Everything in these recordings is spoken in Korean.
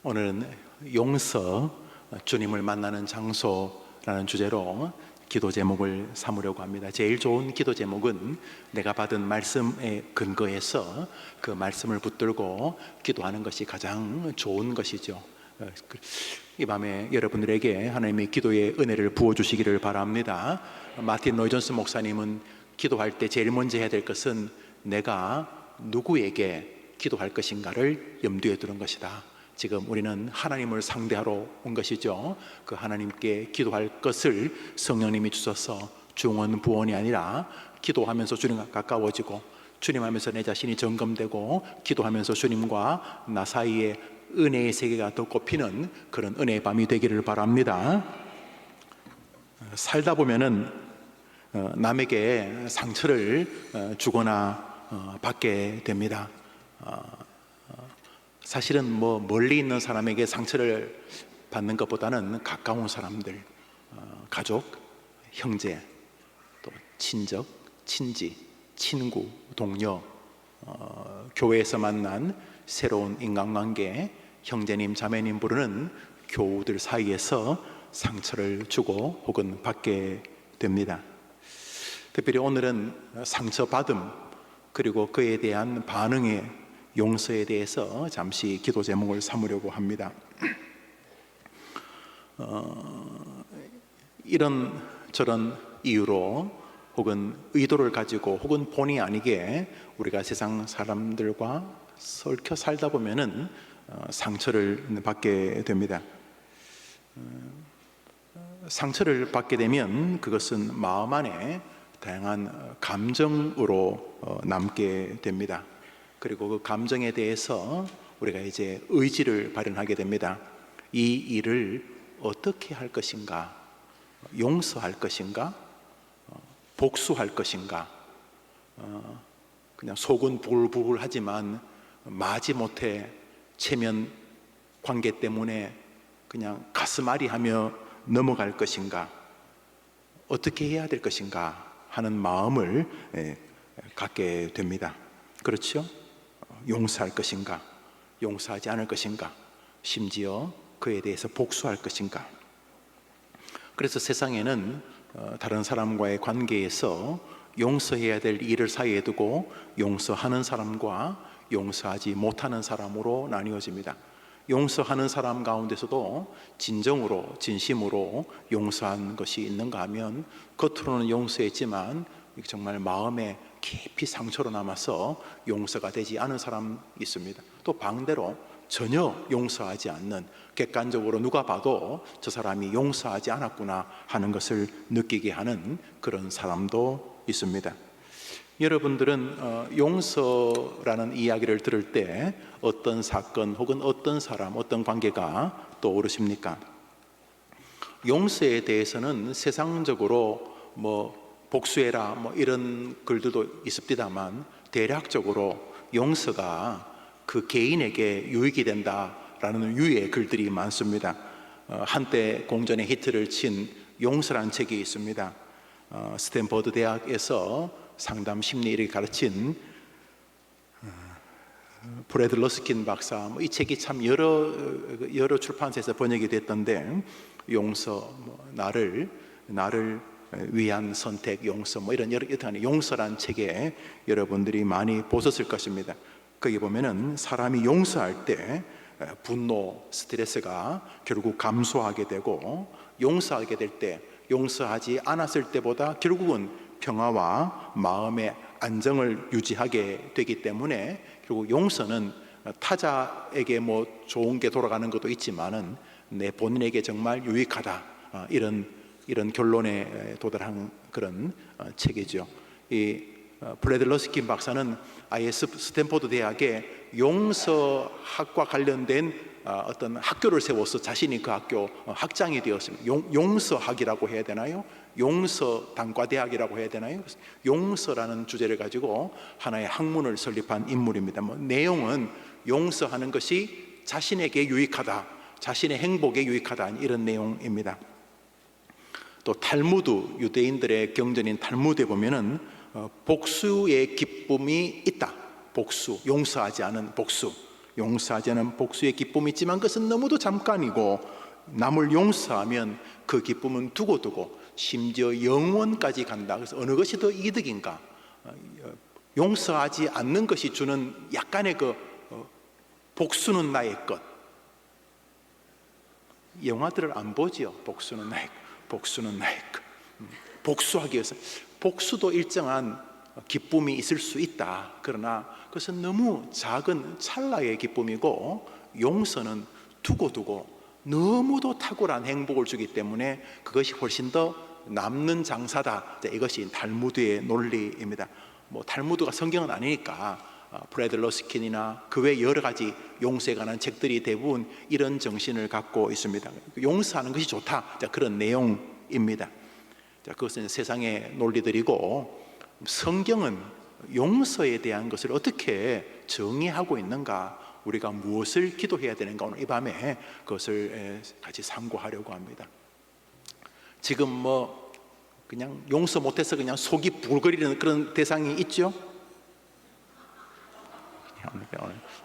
오늘은 용서, 주님을 만나는 장소라는 주제로 기도 제목을 삼으려고 합니다. 제일 좋은 기도 제목은 내가 받은 말씀에 근거해서 그 말씀을 붙들고 기도하는 것이 가장 좋은 것이죠. 이 밤에 여러분들에게 하나님의 기도의 은혜를 부어주시기를 바랍니다. 마틴 로이 존스 목사님은 기도할 때 제일 먼저 해야 될 것은 내가 누구에게 기도할 것인가를 염두에 두는 것이다. 지금 우리는 하나님을 상대하러 온 것이죠. 그 하나님께 기도할 것을 성령님이 주셔서 중언부언이 아니라 기도하면서 주님과 가까워지고, 주님 하면서 내 자신이 점검되고, 기도하면서 주님과 나 사이에 은혜의 세계가 더 꼽히는 그런 은혜의 밤이 되기를 바랍니다. 살다 보면은 남에게 상처를 주거나 받게 됩니다. 사실은 멀리 있는 사람에게 상처를 받는 것보다는 가까운 사람들, 가족, 형제, 또 친적, 친지, 친구, 동료, 교회에서 만난 새로운 인간관계, 형제님, 자매님 부르는 교우들 사이에서 상처를 주고 혹은 받게 됩니다. 특별히 오늘은 상처받음 그리고 그에 대한 반응의 용서에 대해서 잠시 기도 제목을 삼으려고 합니다. 이런 저런 이유로 혹은 의도를 가지고 혹은 본의 아니게 우리가 세상 사람들과 얽혀 살다 보면은 상처를 받게 됩니다. 상처를 받게 되면 그것은 마음 안에 다양한 감정으로 남게 됩니다. 그리고 그 감정에 대해서 우리가 이제 의지를 발현하게 됩니다. 이 일을 어떻게 할 것인가? 용서할 것인가? 복수할 것인가? 그냥 속은 부글부글하지만 마지못해 체면 관계 때문에 그냥 가슴앓이 하며 넘어갈 것인가? 어떻게 해야 될 것인가 하는 마음을 갖게 됩니다. 그렇죠? 용서할 것인가? 용서하지 않을 것인가? 심지어 그에 대해서 복수할 것인가? 그래서 세상에는 다른 사람과의 관계에서 용서해야 될 일을 사이에 두고 용서하는 사람과 용서하지 못하는 사람으로 나뉘어집니다. 용서하는 사람 가운데서도 진정으로 진심으로 용서한 것이 있는가 하면 겉으로는 용서했지만 정말 마음에 깊이 상처로 남아서 용서가 되지 않은 사람이 있습니다. 또 반대로 전혀 용서하지 않는, 객관적으로 누가 봐도 저 사람이 용서하지 않았구나 하는 것을 느끼게 하는 그런 사람도 있습니다. 여러분들은 용서라는 이야기를 들을 때 어떤 사건 혹은 어떤 사람, 어떤 관계가 떠오르십니까? 용서에 대해서는 세상적으로 복수해라 이런 글들도 있습니다만, 대략적으로 용서가 그 개인에게 유익이 된다라는 유의 글들이 많습니다. 한때 공전의 히트를 친 용서라는 책이 있습니다. 스탠퍼드 대학에서 상담 심리를 가르친 브래드 러스킨 박사, 이 책이 참 여러 출판사에서 번역이 됐던데, 용서, 나를 위한 선택, 용서, 이런 여러 용서란 책에 여러분들이 많이 보셨을 것입니다. 거기 보면은 사람이 용서할 때 분노, 스트레스가 결국 감소하게 되고, 용서하게 될 때, 용서하지 않았을 때보다 결국은 평화와 마음의 안정을 유지하게 되기 때문에, 결국 용서는 타자에게 좋은 게 돌아가는 것도 있지만은 내 본인에게 정말 유익하다, 이런 결론에 도달한 그런 책이죠. 이 브래드 러스킨 박사는 아예 스탠포드 대학에 용서학과 관련된 어떤 학교를 세워서 자신이 그 학교 학장이 되었습니다. 용서학이라고 해야 되나요? 용서단과대학이라고 해야 되나요? 용서라는 주제를 가지고 하나의 학문을 설립한 인물입니다. 내용은 용서하는 것이 자신에게 유익하다, 자신의 행복에 유익하다, 이런 내용입니다. 또 탈무드, 유대인들의 경전인 탈무드에 보면은 복수의 기쁨이 있다. 복수, 용서하지 않은 복수. 용서하지 않은 복수의 기쁨이 있지만 그것은 너무도 잠깐이고, 남을 용서하면 그 기쁨은 두고두고 심지어 영원까지 간다. 그래서 어느 것이 더 이득인가? 용서하지 않는 것이 주는 약간의 복수는 나의 것. 영화들을 안 보지요. 복수는 나의 것, 복수는 나의 것. 복수하기 위해서, 복수도 일정한 기쁨이 있을 수 있다. 그러나 그것은 너무 작은 찰나의 기쁨이고, 용서는 두고두고 너무도 탁월한 행복을 주기 때문에 그것이 훨씬 더 남는 장사다. 이것이 탈무드의 논리입니다. 탈무드가 성경은 아니니까 브래드 러스킨이나 그 외 여러 가지 용서에 관한 책들이 대부분 이런 정신을 갖고 있습니다. 용서하는 것이 좋다, 그런 내용입니다. 그것은 세상의 논리들이고, 성경은 용서에 대한 것을 어떻게 정의하고 있는가, 우리가 무엇을 기도해야 되는가, 오늘 이 밤에 그것을 같이 참고하려고 합니다. 지금 그냥 용서 못해서 그냥 속이 부글거리는 그런 대상이 있죠?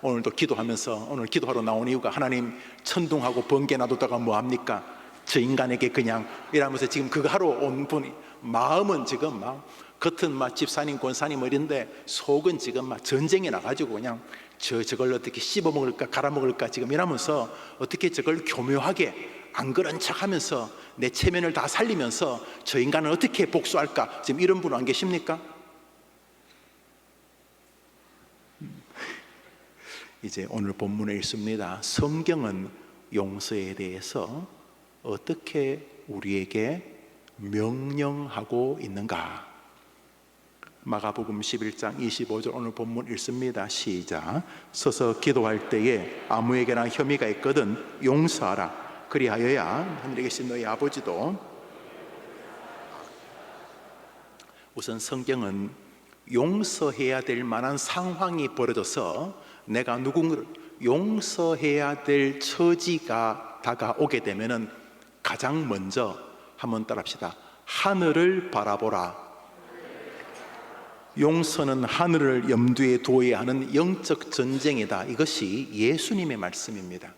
오늘도 기도하면서, 오늘 기도하러 나온 이유가 하나님 천둥하고 번개 놔뒀다가 뭐합니까? 저 인간에게 그냥 이러면서 지금 그거 하러 온 분이, 마음은 지금 겉은 집사님 권사님 이런데 속은 지금 전쟁에 나가지고 그냥 저걸 어떻게 씹어먹을까 갈아먹을까 지금 이러면서 어떻게 저걸 교묘하게 안 그런 척하면서 내 체면을 다 살리면서 저 인간은 어떻게 복수할까, 지금 이런 분 안 계십니까? 이제 오늘 본문에 있습니다. 성경은 용서에 대해서 어떻게 우리에게 명령하고 있는가? 마가복음 11장 25절 오늘 본문 읽습니다. 시작. 서서 기도할 때에 아무에게나 혐의가 있거든 용서하라. 그리하여야 하늘에 계신 너희 아버지도. 우선 성경은 용서해야 될 만한 상황이 벌어져서 내가 누군가를 용서해야 될 처지가 다가오게 되면은 가장 먼저 한번 따라합시다. 하늘을 바라보라. 용서는 하늘을 염두에 두어야 하는 영적 전쟁이다. 이것이 예수님의 말씀입니다.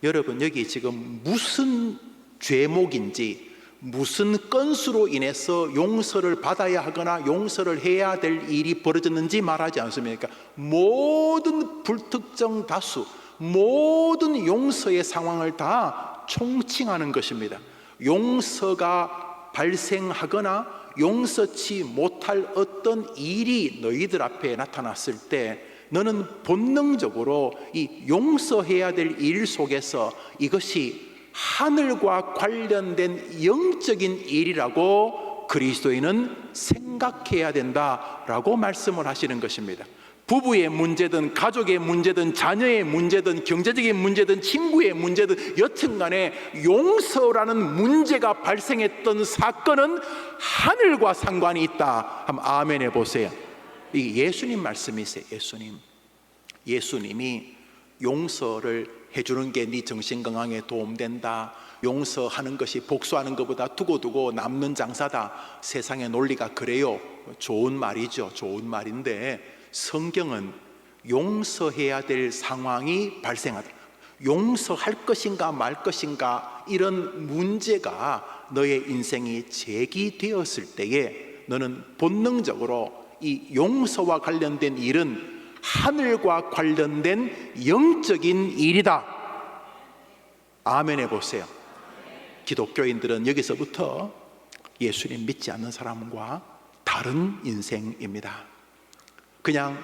여러분, 여기 지금 무슨 죄목인지, 무슨 건수로 인해서 용서를 받아야 하거나 용서를 해야 될 일이 벌어졌는지 말하지 않습니까? 모든 불특정 다수, 모든 용서의 상황을 다 총칭하는 것입니다. 용서가 발생하거나 용서치 못할 어떤 일이 너희들 앞에 나타났을 때 너는 본능적으로 이 용서해야 될 일 속에서 이것이 하늘과 관련된 영적인 일이라고 그리스도인은 생각해야 된다라고 말씀을 하시는 것입니다. 부부의 문제든 가족의 문제든 자녀의 문제든 경제적인 문제든 친구의 문제든 여튼간에 용서라는 문제가 발생했던 사건은 하늘과 상관이 있다. 한번 아멘 해보세요. 이게 예수님 말씀이세요. 예수님이 용서를 해주는 게 네 정신건강에 도움된다, 용서하는 것이 복수하는 것보다 두고두고 남는 장사다, 세상의 논리가 그래요. 좋은 말이죠. 좋은 말인데 성경은 용서해야 될 상황이 발생하다, 용서할 것인가 말 것인가, 이런 문제가 너의 인생이 제기되었을 때에 너는 본능적으로 이 용서와 관련된 일은 하늘과 관련된 영적인 일이다. 아멘 해보세요. 기독교인들은 여기서부터 예수님 믿지 않는 사람과 다른 인생입니다. 그냥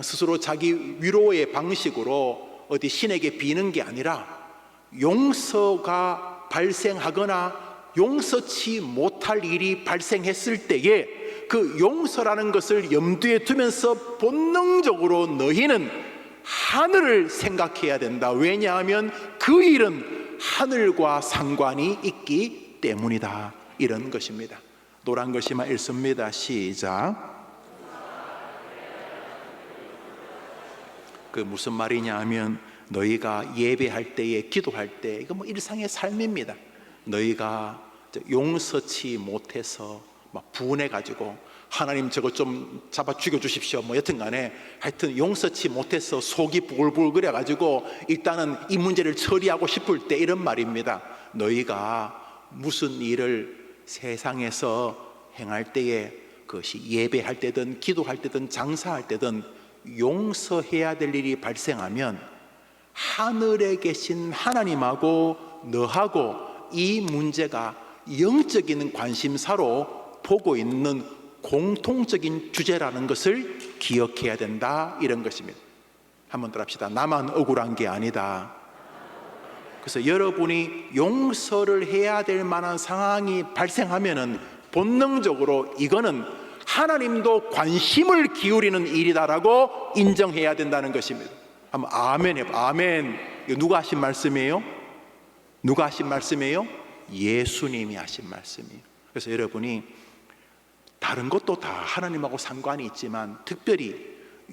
스스로 자기 위로의 방식으로 어디 신에게 비는 게 아니라 용서가 발생하거나 용서치 못할 일이 발생했을 때에 그 용서라는 것을 염두에 두면서 본능적으로 너희는 하늘을 생각해야 된다. 왜냐하면 그 일은 하늘과 상관이 있기 때문이다. 이런 것입니다. 노란 글씨만 읽습니다. 시작. 그 무슨 말이냐 하면 너희가 예배할 때에 기도할 때, 이거 일상의 삶입니다. 너희가 용서치 못해서 막 분해가지고 하나님 저거 좀 잡아 죽여 주십시오. 뭐 여튼간에 하여튼 용서치 못해서 속이 부글부글 그래가지고 일단은 이 문제를 처리하고 싶을 때 이런 말입니다. 너희가 무슨 일을 세상에서 행할 때에, 그것이 예배할 때든 기도할 때든 장사할 때든 용서해야 될 일이 발생하면 하늘에 계신 하나님하고 너하고 이 문제가 영적인 관심사로 보고 있는 공통적인 주제라는 것을 기억해야 된다, 이런 것입니다. 한번 더 합시다. 나만 억울한 게 아니다. 그래서 여러분이 용서를 해야 될 만한 상황이 발생하면은 본능적으로 이거는 하나님도 관심을 기울이는 일이다라고 인정해야 된다는 것입니다. 한번 아멘 해봐. 아멘. 이거 누가 하신 말씀이에요? 누가 하신 말씀이에요? 예수님이 하신 말씀이에요. 그래서 여러분이 다른 것도 다 하나님하고 상관이 있지만 특별히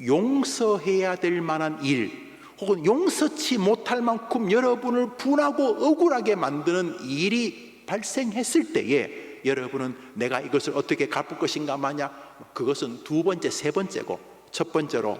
용서해야 될 만한 일, 혹은 용서치 못할 만큼 여러분을 분하고 억울하게 만드는 일이 발생했을 때에 여러분은 내가 이것을 어떻게 갚을 것인가 마냐, 그것은 두 번째, 세 번째고, 첫 번째로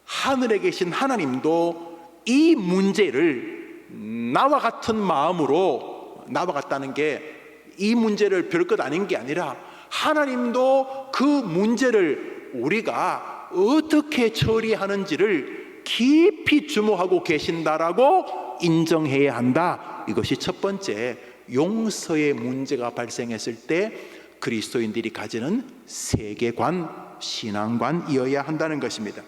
하늘에 계신 하나님도 이 문제를 나와 같은 마음으로, 나와 같다는 게 이 문제를 별것 아닌 게 아니라 하나님도 그 문제를 우리가 어떻게 처리하는지를 깊이 주목하고 계신다라고 인정해야 한다. 이것이 첫 번째, 용서의 문제가 발생했을 때 그리스도인들이 가지는 세계관, 신앙관이어야 한다는 것입니다.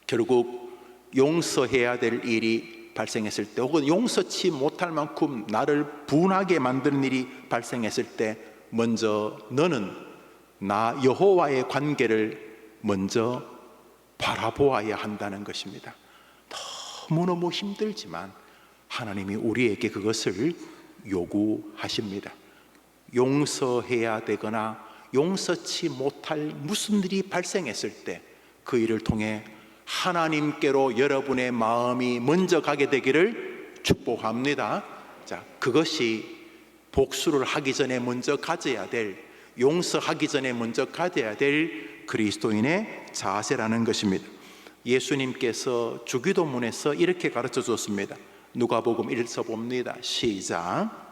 결국 용서해야 될 일이 발생했을 때, 혹은 용서치 못할 만큼 나를 분하게 만드는 일이 발생했을 때 먼저 너는 나 여호와의 관계를 먼저 바라보아야 한다는 것입니다. 너무너무 힘들지만 하나님이 우리에게 그것을 요구하십니다. 용서해야 되거나 용서치 못할 무슨 일이 발생했을 때 그 일을 통해 하나님께로 여러분의 마음이 먼저 가게 되기를 축복합니다. 자, 그것이 복수를 하기 전에 먼저 가져야 될, 용서하기 전에 먼저 가져야 될 그리스도인의 자세라는 것입니다. 예수님께서 주기도문에서 이렇게 가르쳐 줬습니다. 누가복음 1서 봅니다. 시작.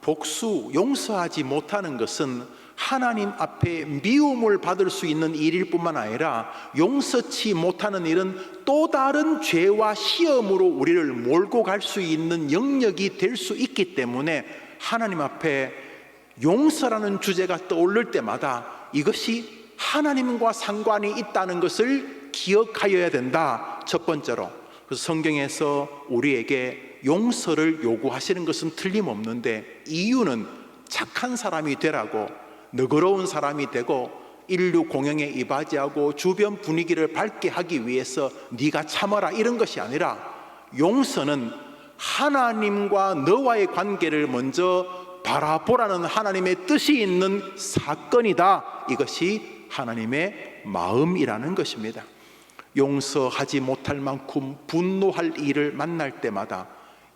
복수, 용서하지 못하는 것은 하나님 앞에 미움을 받을 수 있는 일일 뿐만 아니라 용서치 못하는 일은 또 다른 죄와 시험으로 우리를 몰고 갈 수 있는 영역이 될 수 있기 때문에 하나님 앞에 용서라는 주제가 떠오를 때마다 이것이 하나님과 상관이 있다는 것을 기억하여야 된다. 첫 번째로. 그래서 성경에서 우리에게 용서를 요구하시는 것은 틀림없는데, 이유는 착한 사람이 되라고, 너그러운 사람이 되고 인류 공영에 이바지하고 주변 분위기를 밝게 하기 위해서 네가 참아라 이런 것이 아니라, 용서는 하나님과 너와의 관계를 먼저 바라보라는 하나님의 뜻이 있는 사건이다. 이것이 하나님의 마음이라는 것입니다. 용서하지 못할 만큼 분노할 일을 만날 때마다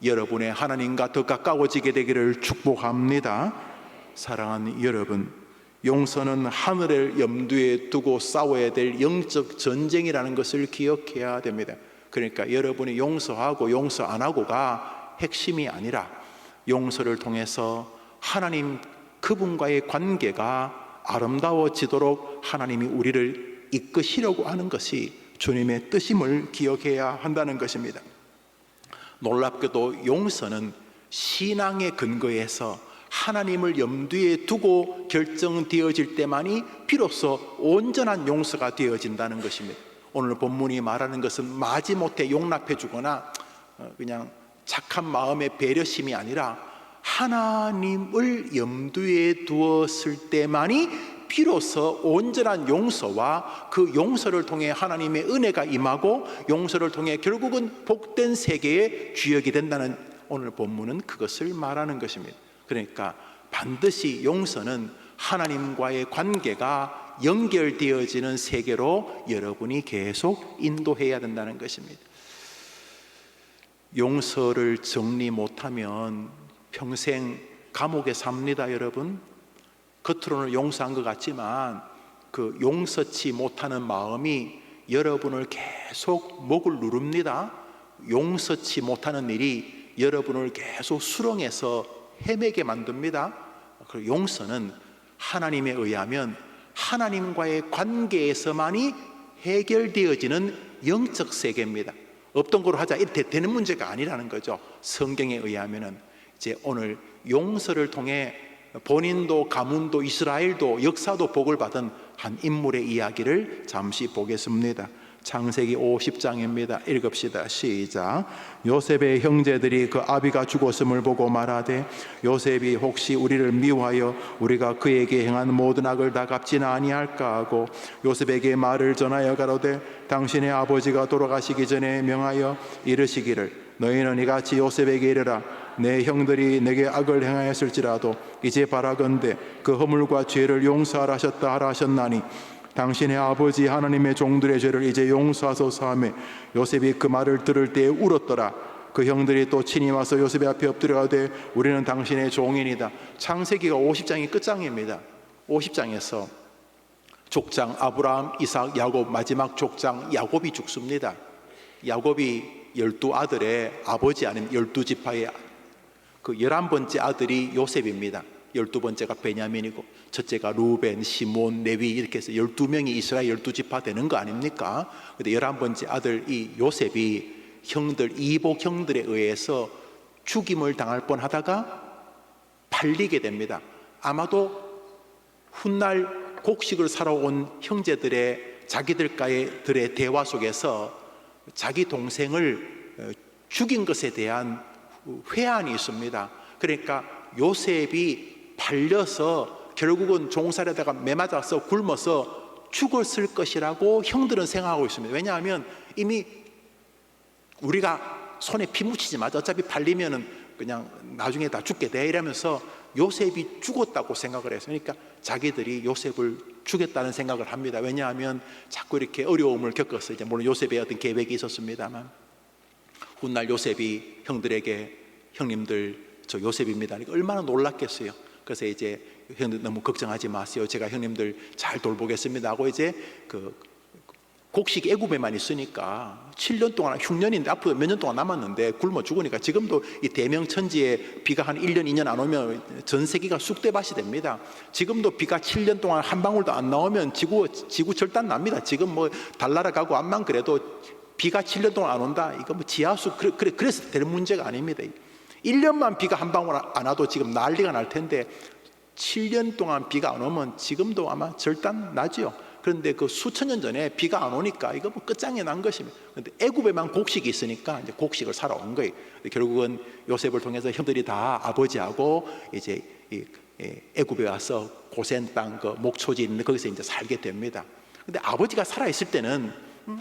여러분의 하나님과 더 가까워지게 되기를 축복합니다. 사랑하는 여러분, 용서는 하늘을 염두에 두고 싸워야 될 영적 전쟁이라는 것을 기억해야 됩니다. 그러니까 여러분이 용서하고 용서 안 하고가 핵심이 아니라, 용서를 통해서 하나님 그분과의 관계가 아름다워지도록 하나님이 우리를 이끄시려고 하는 것이 주님의 뜻임을 기억해야 한다는 것입니다. 놀랍게도 용서는 신앙의 근거에서 하나님을 염두에 두고 결정되어질 때만이 비로소 온전한 용서가 되어진다는 것입니다. 오늘 본문이 말하는 것은 마지못해 용납해 주거나 그냥 착한 마음의 배려심이 아니라 하나님을 염두에 두었을 때만이 비로소 온전한 용서와 그 용서를 통해 하나님의 은혜가 임하고 용서를 통해 결국은 복된 세계의 주역이 된다는, 오늘 본문은 그것을 말하는 것입니다. 그러니까 반드시 용서는 하나님과의 관계가 연결되어지는 세계로 여러분이 계속 인도해야 된다는 것입니다. 용서를 정리 못하면 평생 감옥에 삽니다, 여러분. 겉으로는 용서한 것 같지만 그 용서치 못하는 마음이 여러분을 계속 목을 누릅니다. 용서치 못하는 일이 여러분을 계속 수렁에서 헤매게 만듭니다. 그리고 용서는 하나님에 의하면 하나님과의 관계에서만이 해결되어지는 영적 세계입니다. 없던 거로 하자 이렇게 되는 문제가 아니라는 거죠. 성경에 의하면은 이제 오늘 용서를 통해 본인도 가문도 이스라엘도 역사도 복을 받은 한 인물의 이야기를 잠시 보겠습니다. 창세기 50장입니다. 읽읍시다. 시작. 요셉의 형제들이 그 아비가 죽었음을 보고 말하되 요셉이 혹시 우리를 미워하여 우리가 그에게 행한 모든 악을 다 갚지는 아니할까 하고 요셉에게 말을 전하여 가로되 당신의 아버지가 돌아가시기 전에 명하여 이르시기를 너희는 이같이 요셉에게 이르라 내 형들이 내게 악을 행하였을지라도 이제 바라건대 그 허물과 죄를 용서하라 하셨다 하라 하셨나니 당신의 아버지 하나님의 종들의 죄를 이제 용서하소서 하며 요셉이 그 말을 들을 때에 울었더라. 그 형들이 또 친히 와서 요셉의 앞에 엎드려가되 우리는 당신의 종인이다. 창세기가 50장이 끝장입니다. 50장에서 족장 아브라함, 이삭, 야곱 마지막 족장 야곱이 죽습니다. 야곱이 12아들의 아버지 아닌 12지파의 그 11번째 아들이 요셉입니다. 12번째가 베냐민이고 첫째가 루벤, 시몬, 레위 이렇게 해서 12명이 이스라엘 12지파 되는 거 아닙니까? 근데 11번째 아들 이 요셉이 형들 이복 형들에 의해서 죽임을 당할 뻔하다가 팔리게 됩니다. 아마도 훗날 곡식을 사러 온 형제들의 자기들과의 대화 속에서 자기 동생을 죽인 것에 대한 회한이 있습니다. 그러니까 요셉이 팔려서 결국은 종살에다가 매맞아서 굶어서 죽었을 것이라고 형들은 생각하고 있습니다. 왜냐하면 이미 우리가 손에 피 묻히지 마자 어차피 팔리면은 그냥 나중에 다 죽게 돼 이러면서 요셉이 죽었다고 생각을 해서 그러니까 자기들이 요셉을 죽였다는 생각을 합니다. 왜냐하면 자꾸 이렇게 어려움을 겪어서 이제 물론 요셉의 어떤 계획이 있었습니다만 훗날 요셉이 형들에게 형님들 저 요셉입니다. 얼마나 놀랐겠어요. 그래서 이제 형님 너무 걱정하지 마세요. 제가 형님들 잘 돌보겠습니다 하고 이제 그 곡식 애굽에만 있으니까 7년 동안 흉년인데 앞으로 몇 년 동안 남았는데 굶어 죽으니까 지금도 이 대명천지에 비가 한 1년 2년 안 오면 전 세계가 쑥대밭이 됩니다. 지금도 비가 7년 동안 한 방울도 안 나오면 지구 절단 납니다. 지금 뭐 달나라 가고 암만 그래도 비가 7년 동안 안 온다 이거 뭐 지하수 그래서 될 문제가 아닙니다. 1년만 비가 한 방울 안 와도 지금 난리가 날 텐데 7년 동안 비가 안 오면 지금도 아마 절단 나죠. 그런데 그 수천 년 전에 비가 안 오니까 이거 뭐 끝장이 난 것입니다. 그런데 애굽에만 곡식이 있으니까 이제 곡식을 사러 온 거예요. 결국은 요셉을 통해서 형들이 다 아버지하고 이제 애굽에 와서 고센 땅 그 목초지 있는데 거기서 이제 살게 됩니다. 근데 아버지가 살아 있을 때는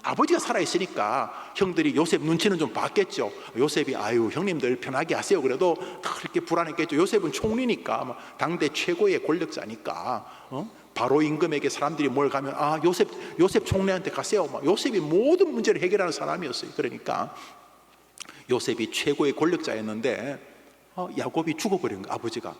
아버지가 살아있으니까 형들이 요셉 눈치는 좀 봤겠죠. 요셉이 아유 형님들 편하게 하세요 그래도 그렇게 불안했겠죠. 요셉은 총리니까 당대 최고의 권력자니까 바로 임금에게 사람들이 뭘 가면 아 요셉 총리한테 가세요. 요셉이 모든 문제를 해결하는 사람이었어요. 그러니까 요셉이 최고의 권력자였는데 야곱이 죽어버린 거예요. 아버지가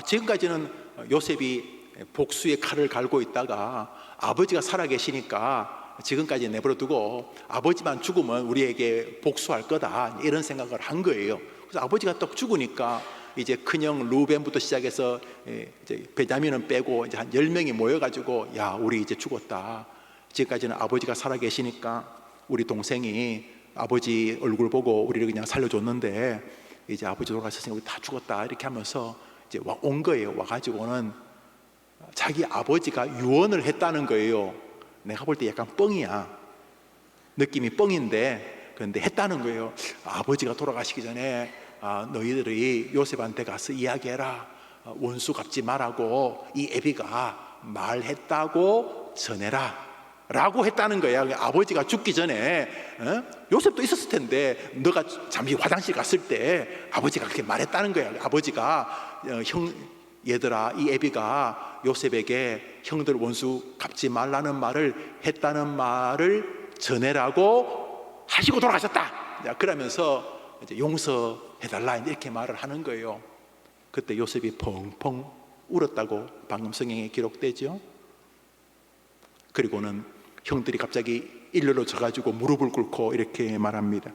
지금까지는 요셉이 복수의 칼을 갈고 있다가 아버지가 살아계시니까 지금까지 내버려두고 아버지만 죽으면 우리에게 복수할 거다 이런 생각을 한 거예요. 그래서 아버지가 딱 죽으니까 이제 큰형 루벤부터 시작해서 이제 베냐민은 빼고 이제 한 10명이 모여가지고 야 우리 이제 죽었다. 지금까지는 아버지가 살아계시니까 우리 동생이 아버지 얼굴 보고 우리를 그냥 살려줬는데 이제 아버지 돌아가셨으니까 우리 다 죽었다 이렇게 하면서 이제 온 거예요. 와가지고는 자기 아버지가 유언을 했다는 거예요. 내가 볼 때 약간 뻥이야. 느낌이 뻥인데 그런데 했다는 거예요. 아버지가 돌아가시기 전에 너희들이 요셉한테 가서 이야기해라. 원수 갚지 말라고 이 애비가 말했다고 전해라 라고 했다는 거야. 아버지가 죽기 전에 요셉도 있었을 텐데 너가 잠시 화장실 갔을 때 아버지가 그렇게 말했다는 거야. 아버지가 얘들아 이 애비가 요셉에게 형들 원수 갚지 말라는 말을 했다는 말을 전해라고 하시고 돌아가셨다 그러면서 이제 용서해달라 이렇게 말을 하는 거예요. 그때 요셉이 펑펑 울었다고 방금 성경에 기록되죠. 그리고는 형들이 갑자기 일렬로 져가지고 무릎을 꿇고 이렇게 말합니다.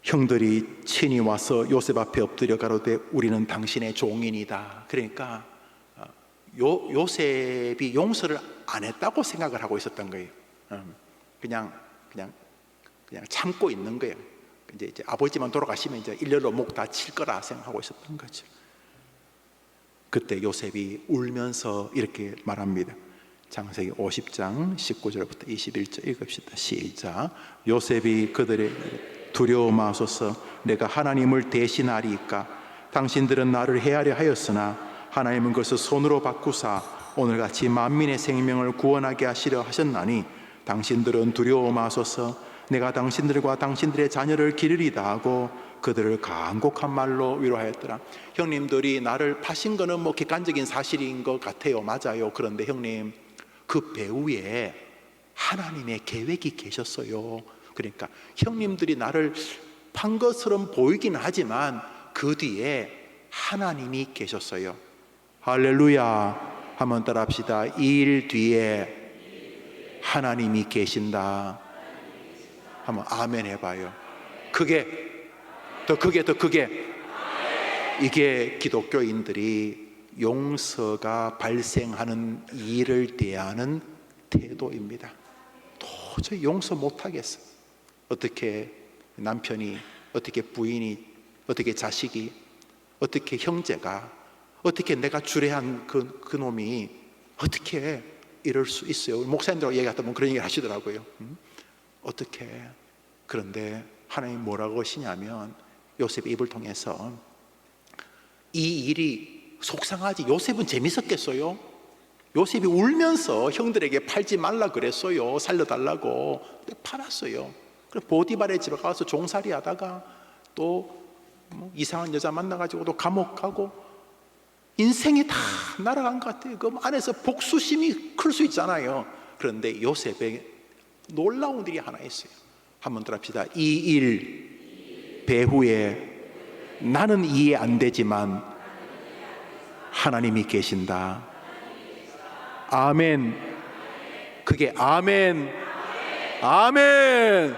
형들이 친히 와서 요셉 앞에 엎드려 가로되 우리는 당신의 종인이다. 그러니까 요셉이 용서를 안 했다고 생각을 하고 있었던 거예요. 그냥 참고 있는 거예요. 이제 아버지만 돌아가시면 이제 일렬로 목 다 칠 거라 생각하고 있었던 거죠. 그때 요셉이 울면서 이렇게 말합니다. 창세기 50장 19절부터 21절 읽읍시다. 시작. 요셉이 그들의 두려워 마소서 내가 하나님을 대신하리이까 당신들은 나를 해하려 하였으나 하나님은 그것을 손으로 바꾸사 오늘같이 만민의 생명을 구원하게 하시려 하셨나니 당신들은 두려워 마소서 내가 당신들과 당신들의 자녀를 기르리다 하고 그들을 간곡한 말로 위로하였더라. 형님들이 나를 파신 거는 뭐 객관적인 사실인 것 같아요. 맞아요. 그런데 형님, 그 배후에 하나님의 계획이 계셨어요. 그러니까 형님들이 나를 판 것처럼 보이긴 하지만 그 뒤에 하나님이 계셨어요. 할렐루야. 한번 따라 합시다. 이 일 뒤에 하나님이 계신다. 한번 아멘 해봐요. 크게, 더 크게, 더 크게. 이게 기독교인들이 용서가 발생하는 일을 대하는 태도입니다. 도저히 용서 못하겠어. 어떻게 남편이, 어떻게 부인이, 어떻게 자식이, 어떻게 형제가, 어떻게 내가 주례한 그 놈이 어떻게 이럴 수 있어요. 목사님들하고 얘기하다 보면 그런 얘기를 하시더라고요. 어떻게. 그런데 하나님 뭐라고 하시냐면 요셉의 입을 통해서 이 일이 속상하지. 요셉은 재밌었겠어요? 요셉이 울면서 형들에게 팔지 말라 그랬어요. 살려달라고. 근데 팔았어요. 그래서 보디발의 집에 가서 종살이 하다가 또 이상한 여자 만나가지고 또 감옥 가고 인생이 다 날아간 것 같아요. 그 안에서 복수심이 클 수 있잖아요. 그런데 요셉의 놀라운 일이 하나 있어요. 한번 들읍시다. 이 일 배후에 나는 이해 안 되지만 하나님이 계신다. 아멘. 그게 아멘. 아멘.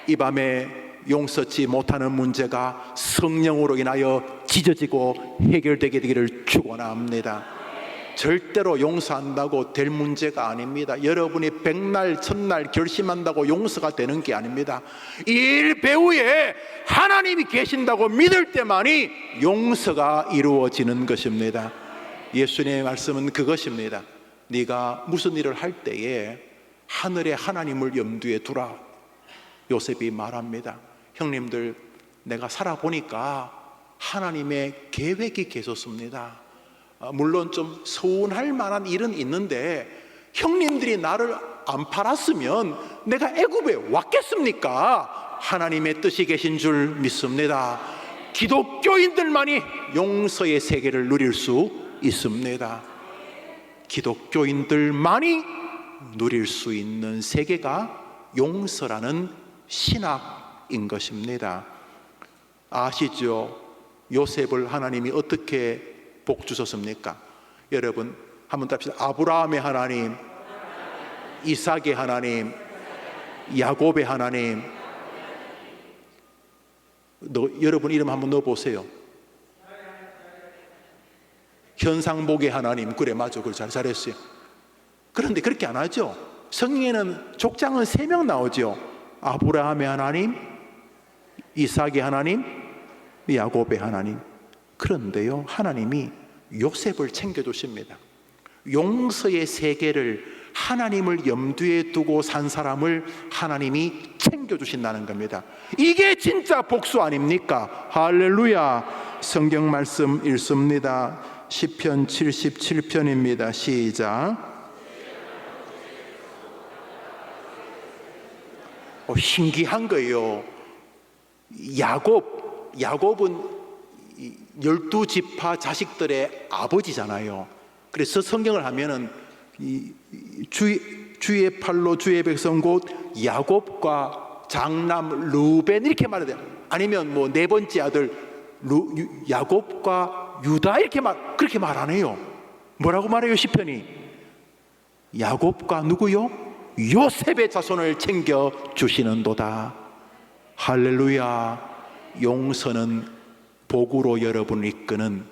이 밤에 용서치 못하는 문제가 성령으로 인하여 찢어지고 해결되게 되기를 축원합니다. 절대로 용서한다고 될 문제가 아닙니다. 여러분이 백날 천날 결심한다고 용서가 되는 게 아닙니다. 이 일 배후에 하나님이 계신다고 믿을 때만이 용서가 이루어지는 것입니다. 예수님의 말씀은 그것입니다. 네가 무슨 일을 할 때에 하늘의 하나님을 염두에 두라. 요셉이 말합니다. 형님들, 내가 살아보니까 하나님의 계획이 계셨습니다. 물론 좀 서운할 만한 일은 있는데 형님들이 나를 안 팔았으면 내가 애굽에 왔겠습니까? 하나님의 뜻이 계신 줄 믿습니다. 기독교인들만이 용서의 세계를 누릴 수 있습니다. 기독교인들만이 누릴 수 있는 세계가 용서라는 신학인 것입니다. 아시죠? 요셉을 하나님이 어떻게 복 주셨습니까? 여러분 한번 답시다. 아브라함의 하나님, 이삭의 하나님, 야곱의 하나님. 여러분 이름 한번 넣어보세요. 현상복의 하나님. 그래, 맞아. 그걸 잘했어요. 그런데 그렇게 안 하죠. 성경에는 족장은 3명 나오죠. 아브라함의 하나님, 이삭의 하나님, 야곱의 하나님. 그런데요, 하나님이 요셉을 챙겨주십니다. 용서의 세계를 하나님을 염두에 두고 산 사람을 하나님이 챙겨주신다는 겁니다. 이게 진짜 복수 아닙니까? 할렐루야. 성경 말씀 읽습니다. 시편 77편입니다. 시작. 신기한 거예요. 야곱은 12지파 자식들의 아버지잖아요. 그래서 성경을 하면은 주의 팔로 주의 백성 곧 야곱과 장남 르벤 이렇게 말해야 돼요. 아니면 뭐 네 번째 아들 야곱과 유다 이렇게 그렇게 말 안 해요. 뭐라고 말해요? 시편이 야곱과 누구요? 요셉의 자손을 챙겨 주시는도다. 할렐루야. 용서는 복으로 여러분을 이끄는,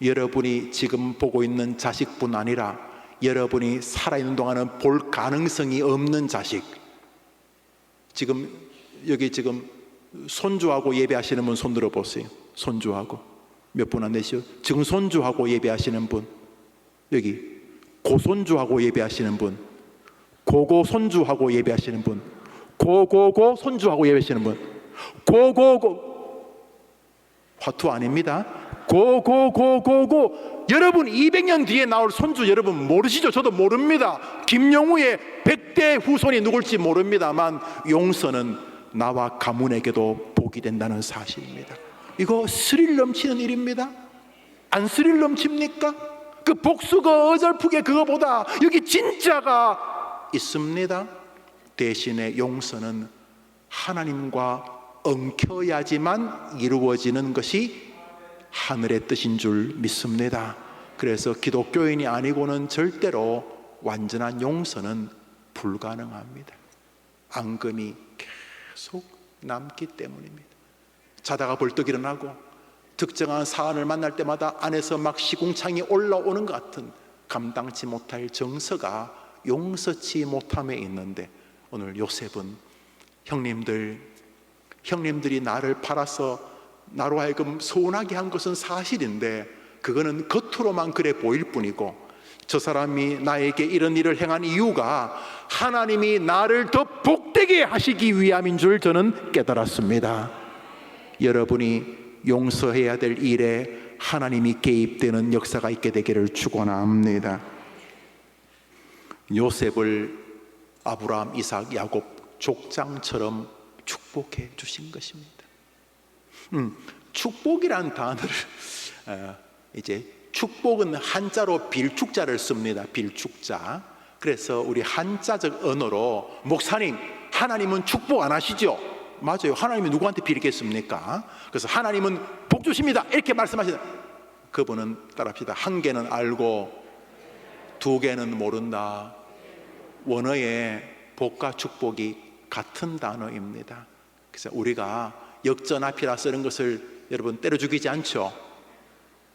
여러분이 지금 보고 있는 자식뿐 아니라 여러분이 살아있는 동안은 볼 가능성이 없는 자식, 지금 여기 지금 손주하고 예배하시는 분 손 들어보세요. 손주하고 몇 분 안 되시죠? 지금 손주하고 예배하시는 분, 여기 고손주하고 예배하시는 분, 고고 손주하고 예배하시는 분, 고고고 손주하고 예배하시는 분, 고고고 화투 아닙니다. 고고고고고. 여러분 200년 뒤에 나올 손주 여러분 모르시죠? 저도 모릅니다. 김영우의 100대 후손이 누굴지 모릅니다만 용서는 나와 가문에게도 복이 된다는 사실입니다. 이거 스릴 넘치는 일입니다. 안 스릴 넘칩니까? 그 복수가 어설프게 그거보다 여기 진짜가 있습니다. 대신에 용서는 하나님과 엉켜야지만 이루어지는 것이 하늘의 뜻인 줄 믿습니다. 그래서 기독교인이 아니고는 절대로 완전한 용서는 불가능합니다. 앙금이 계속 남기 때문입니다. 자다가 벌떡 일어나고 특정한 사안을 만날 때마다 안에서 막 시궁창이 올라오는 것 같은 감당치 못할 정서가 용서치 못함에 있는데, 오늘 요셉은 형님들이 나를 팔아서 나로 하여금 서운하게 한 것은 사실인데 그거는 겉으로만 그래 보일 뿐이고, 저 사람이 나에게 이런 일을 행한 이유가 하나님이 나를 더 복되게 하시기 위함인 줄 저는 깨달았습니다. 여러분이 용서해야 될 일에 하나님이 개입되는 역사가 있게 되기를 축원합니다. 요셉을 아브라함, 이삭, 야곱 족장처럼 축복해 주신 것입니다. 축복이란 단어를 이제 축복은 한자로 빌축자를 씁니다. 빌축자. 그래서 우리 한자적 언어로 목사님 하나님은 축복 안 하시죠? 맞아요. 하나님이 누구한테 빌겠습니까? 그래서 하나님은 복 주십니다 이렇게 말씀하시다. 그분은 따라합시다. 한 개는 알고 두 개는 모른다. 원어의 복과 축복이 같은 단어입니다. 그래서 우리가 역전앞이라 쓰는 것을 여러분 때려 죽이지 않죠?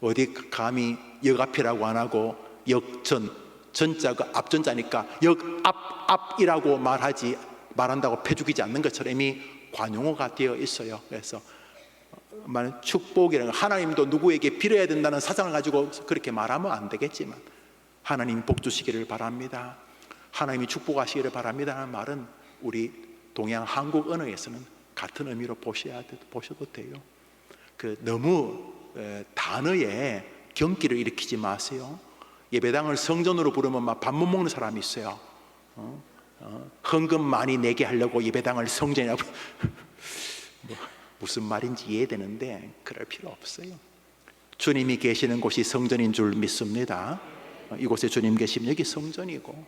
어디 감히 역앞이라고 안 하고 역전, 전자가 앞전자니까 역앞이라고 말한다고 패 죽이지 않는 것처럼 이미 관용어가 되어 있어요. 그래서 축복이라는, 하나님도 누구에게 빌어야 된다는 사상을 가지고 그렇게 말하면 안 되겠지만 하나님이 복 주시기를 바랍니다, 하나님이 축복하시기를 바랍니다라는 말은 우리 동양 한국 언어에서는 같은 의미로 보셔도 돼요. 너무 단어에 경기를 일으키지 마세요. 예배당을 성전으로 부르면 막 밥 못 먹는 사람이 있어요. 헌금 많이 내게 하려고 예배당을 성전이라고 무슨 말인지 이해되는데 그럴 필요 없어요. 주님이 계시는 곳이 성전인 줄 믿습니다. 이곳에 주님 계시면 여기 성전이고,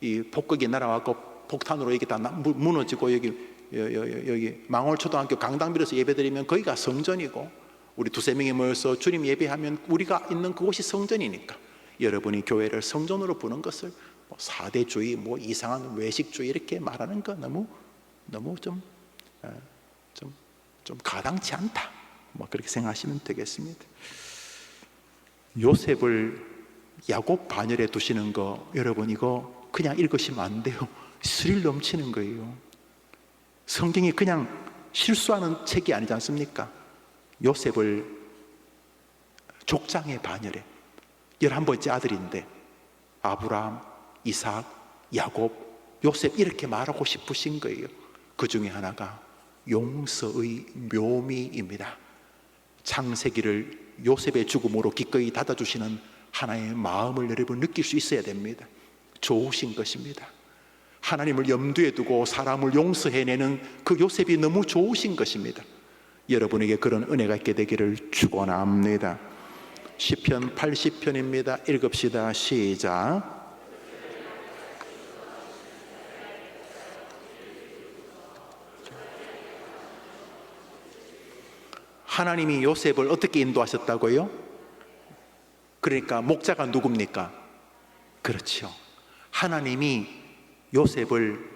이 폭격이 날아와서 폭탄으로 이게 다 무너지고 여기 망월초등학교 강당빌에서 예배드리면 거기가 성전이고, 우리 두세 명이 모여서 주님 예배하면 우리가 있는 그곳이 성전이니까 여러분이 교회를 성전으로 부는 것을 사대주의, 이상한 외식주의 이렇게 말하는 거 너무 좀 가당치 않다, 그렇게 생각하시면 되겠습니다. 요셉을 야곱 반열에 두시는 거 여러분 이거 그냥 읽으시면 안 돼요. 스릴 넘치는 거예요. 성경이 그냥 실수하는 책이 아니지 않습니까? 요셉을 족장의 반열에, 11번째 아들인데 아브라함, 이삭, 야곱, 요셉 이렇게 말하고 싶으신 거예요. 그 중에 하나가 용서의 묘미입니다. 창세기를 요셉의 죽음으로 기꺼이 닫아주시는 하나의 마음을 여러분 느낄 수 있어야 됩니다. 좋으신 것입니다. 하나님을 염두에 두고 사람을 용서해내는 그 요셉이 너무 좋으신 것입니다. 여러분에게 그런 은혜가 있게 되기를 축원합니다. 시편 80편입니다. 읽읍시다. 시작. 하나님이 요셉을 어떻게 인도하셨다고요? 그러니까 목자가 누굽니까? 그렇죠. 하나님이 요셉을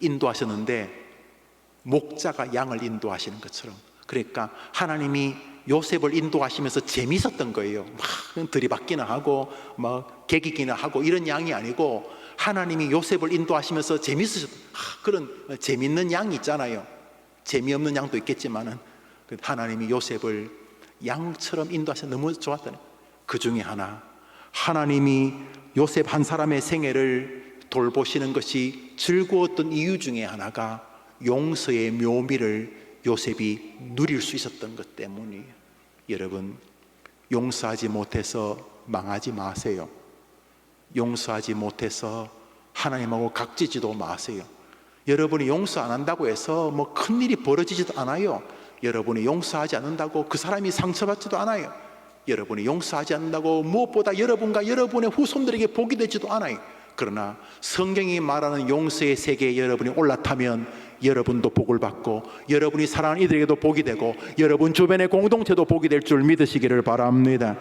인도하셨는데 목자가 양을 인도하시는 것처럼, 그러니까 하나님이 요셉을 인도하시면서 재미있었던 거예요. 막 들이받기나 하고 막 개기기나 하고 이런 양이 아니고, 하나님이 요셉을 인도하시면서 재미있으셨던 그런 재미있는 양이 있잖아요. 재미없는 양도 있겠지만은 하나님이 요셉을 양처럼 인도하셔서 너무 좋았다는, 그 중에 하나, 하나님이 요셉 한 사람의 생애를 돌보시는 것이 즐거웠던 이유 중에 하나가 용서의 묘미를 요셉이 누릴 수 있었던 것 때문이에요. 여러분, 용서하지 못해서 망하지 마세요. 용서하지 못해서 하나님하고 각지지도 마세요. 여러분이 용서 안 한다고 해서 뭐 큰일이 벌어지지도 않아요. 여러분이 용서하지 않는다고 그 사람이 상처받지도 않아요. 여러분이 용서하지 않는다고 무엇보다 여러분과 여러분의 후손들에게 복이 되지도 않아요. 그러나 성경이 말하는 용서의 세계에 여러분이 올라타면 여러분도 복을 받고, 여러분이 사랑하는 이들에게도 복이 되고, 여러분 주변의 공동체도 복이 될 줄 믿으시기를 바랍니다.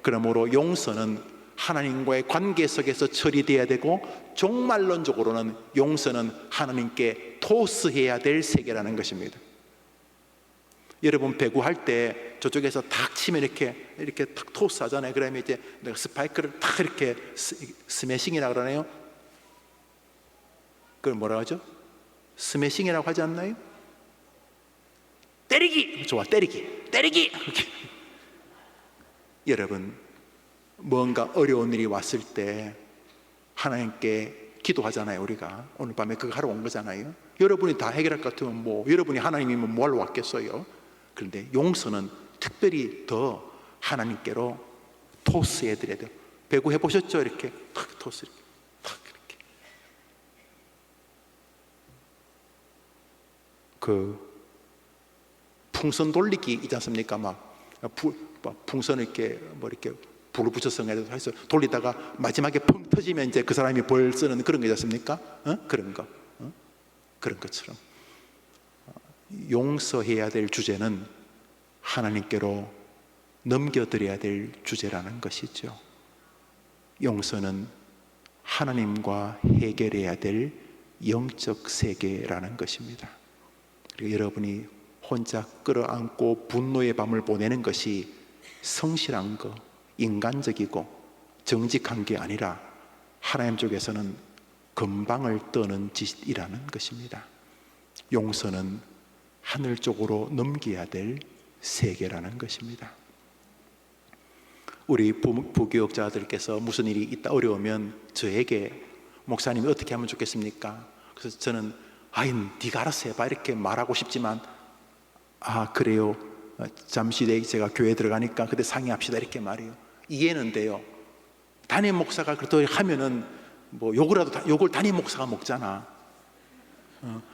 그러므로 용서는 하나님과의 관계 속에서 처리되어야 되고, 종말론적으로는 용서는 하나님께 토스해야 될 세계라는 것입니다. 여러분 배구할 때 저쪽에서 탁 치면 이렇게 탁 토스하잖아요. 그러면 이제 내가 스파이크를 탁 이렇게 스매싱이라고 그러네요. 그걸 뭐라고 하죠? 스매싱이라고 하지 않나요? 때리기! 좋아, 때리기! 때리기! 여러분, 뭔가 어려운 일이 왔을 때 하나님께 기도하잖아요. 우리가 오늘 밤에 그거 하러 온 거잖아요. 여러분이 다 해결할 것 같으면 뭐, 여러분이 하나님이면 뭐 하러 왔겠어요? 그런데 용서는 특별히 더 하나님께로 토스해드려야 돼요. 배구 해보셨죠? 이렇게 탁 토스, 이렇게 탁 이렇게. 그 풍선 돌리기 있지 않습니까? 막 풍선을 이렇게 뭐 이렇게 불을 붙여서 해서 돌리다가 마지막에 펑 터지면 이제 그 사람이 벌 쓰는 그런 거 있지 않습니까? 그런 거, 그런 것처럼 용서해야 될 주제는 하나님께로 넘겨드려야 될 주제라는 것이죠. 용서는 하나님과 해결해야 될 영적 세계라는 것입니다. 그리고 여러분이 혼자 끌어안고 분노의 밤을 보내는 것이 성실한 거, 인간적이고 정직한 게 아니라 하나님 쪽에서는 건방을 떠는 짓이라는 것입니다. 용서는 하늘 쪽으로 넘겨야 될 세계라는 것입니다. 우리 부교육자들께서 무슨 일이 있다 어려우면 저에게 목사님이 어떻게 하면 좋겠습니까? 그래서 저는 네가 알아서 해봐 이렇게 말하고 싶지만 그래요, 잠시 내에 제가 교회 들어가니까 그때 상의합시다 이렇게 말해요. 이해는 돼요. 담임 목사가 그렇게 하면은 뭐 욕을 담임 목사가 먹잖아.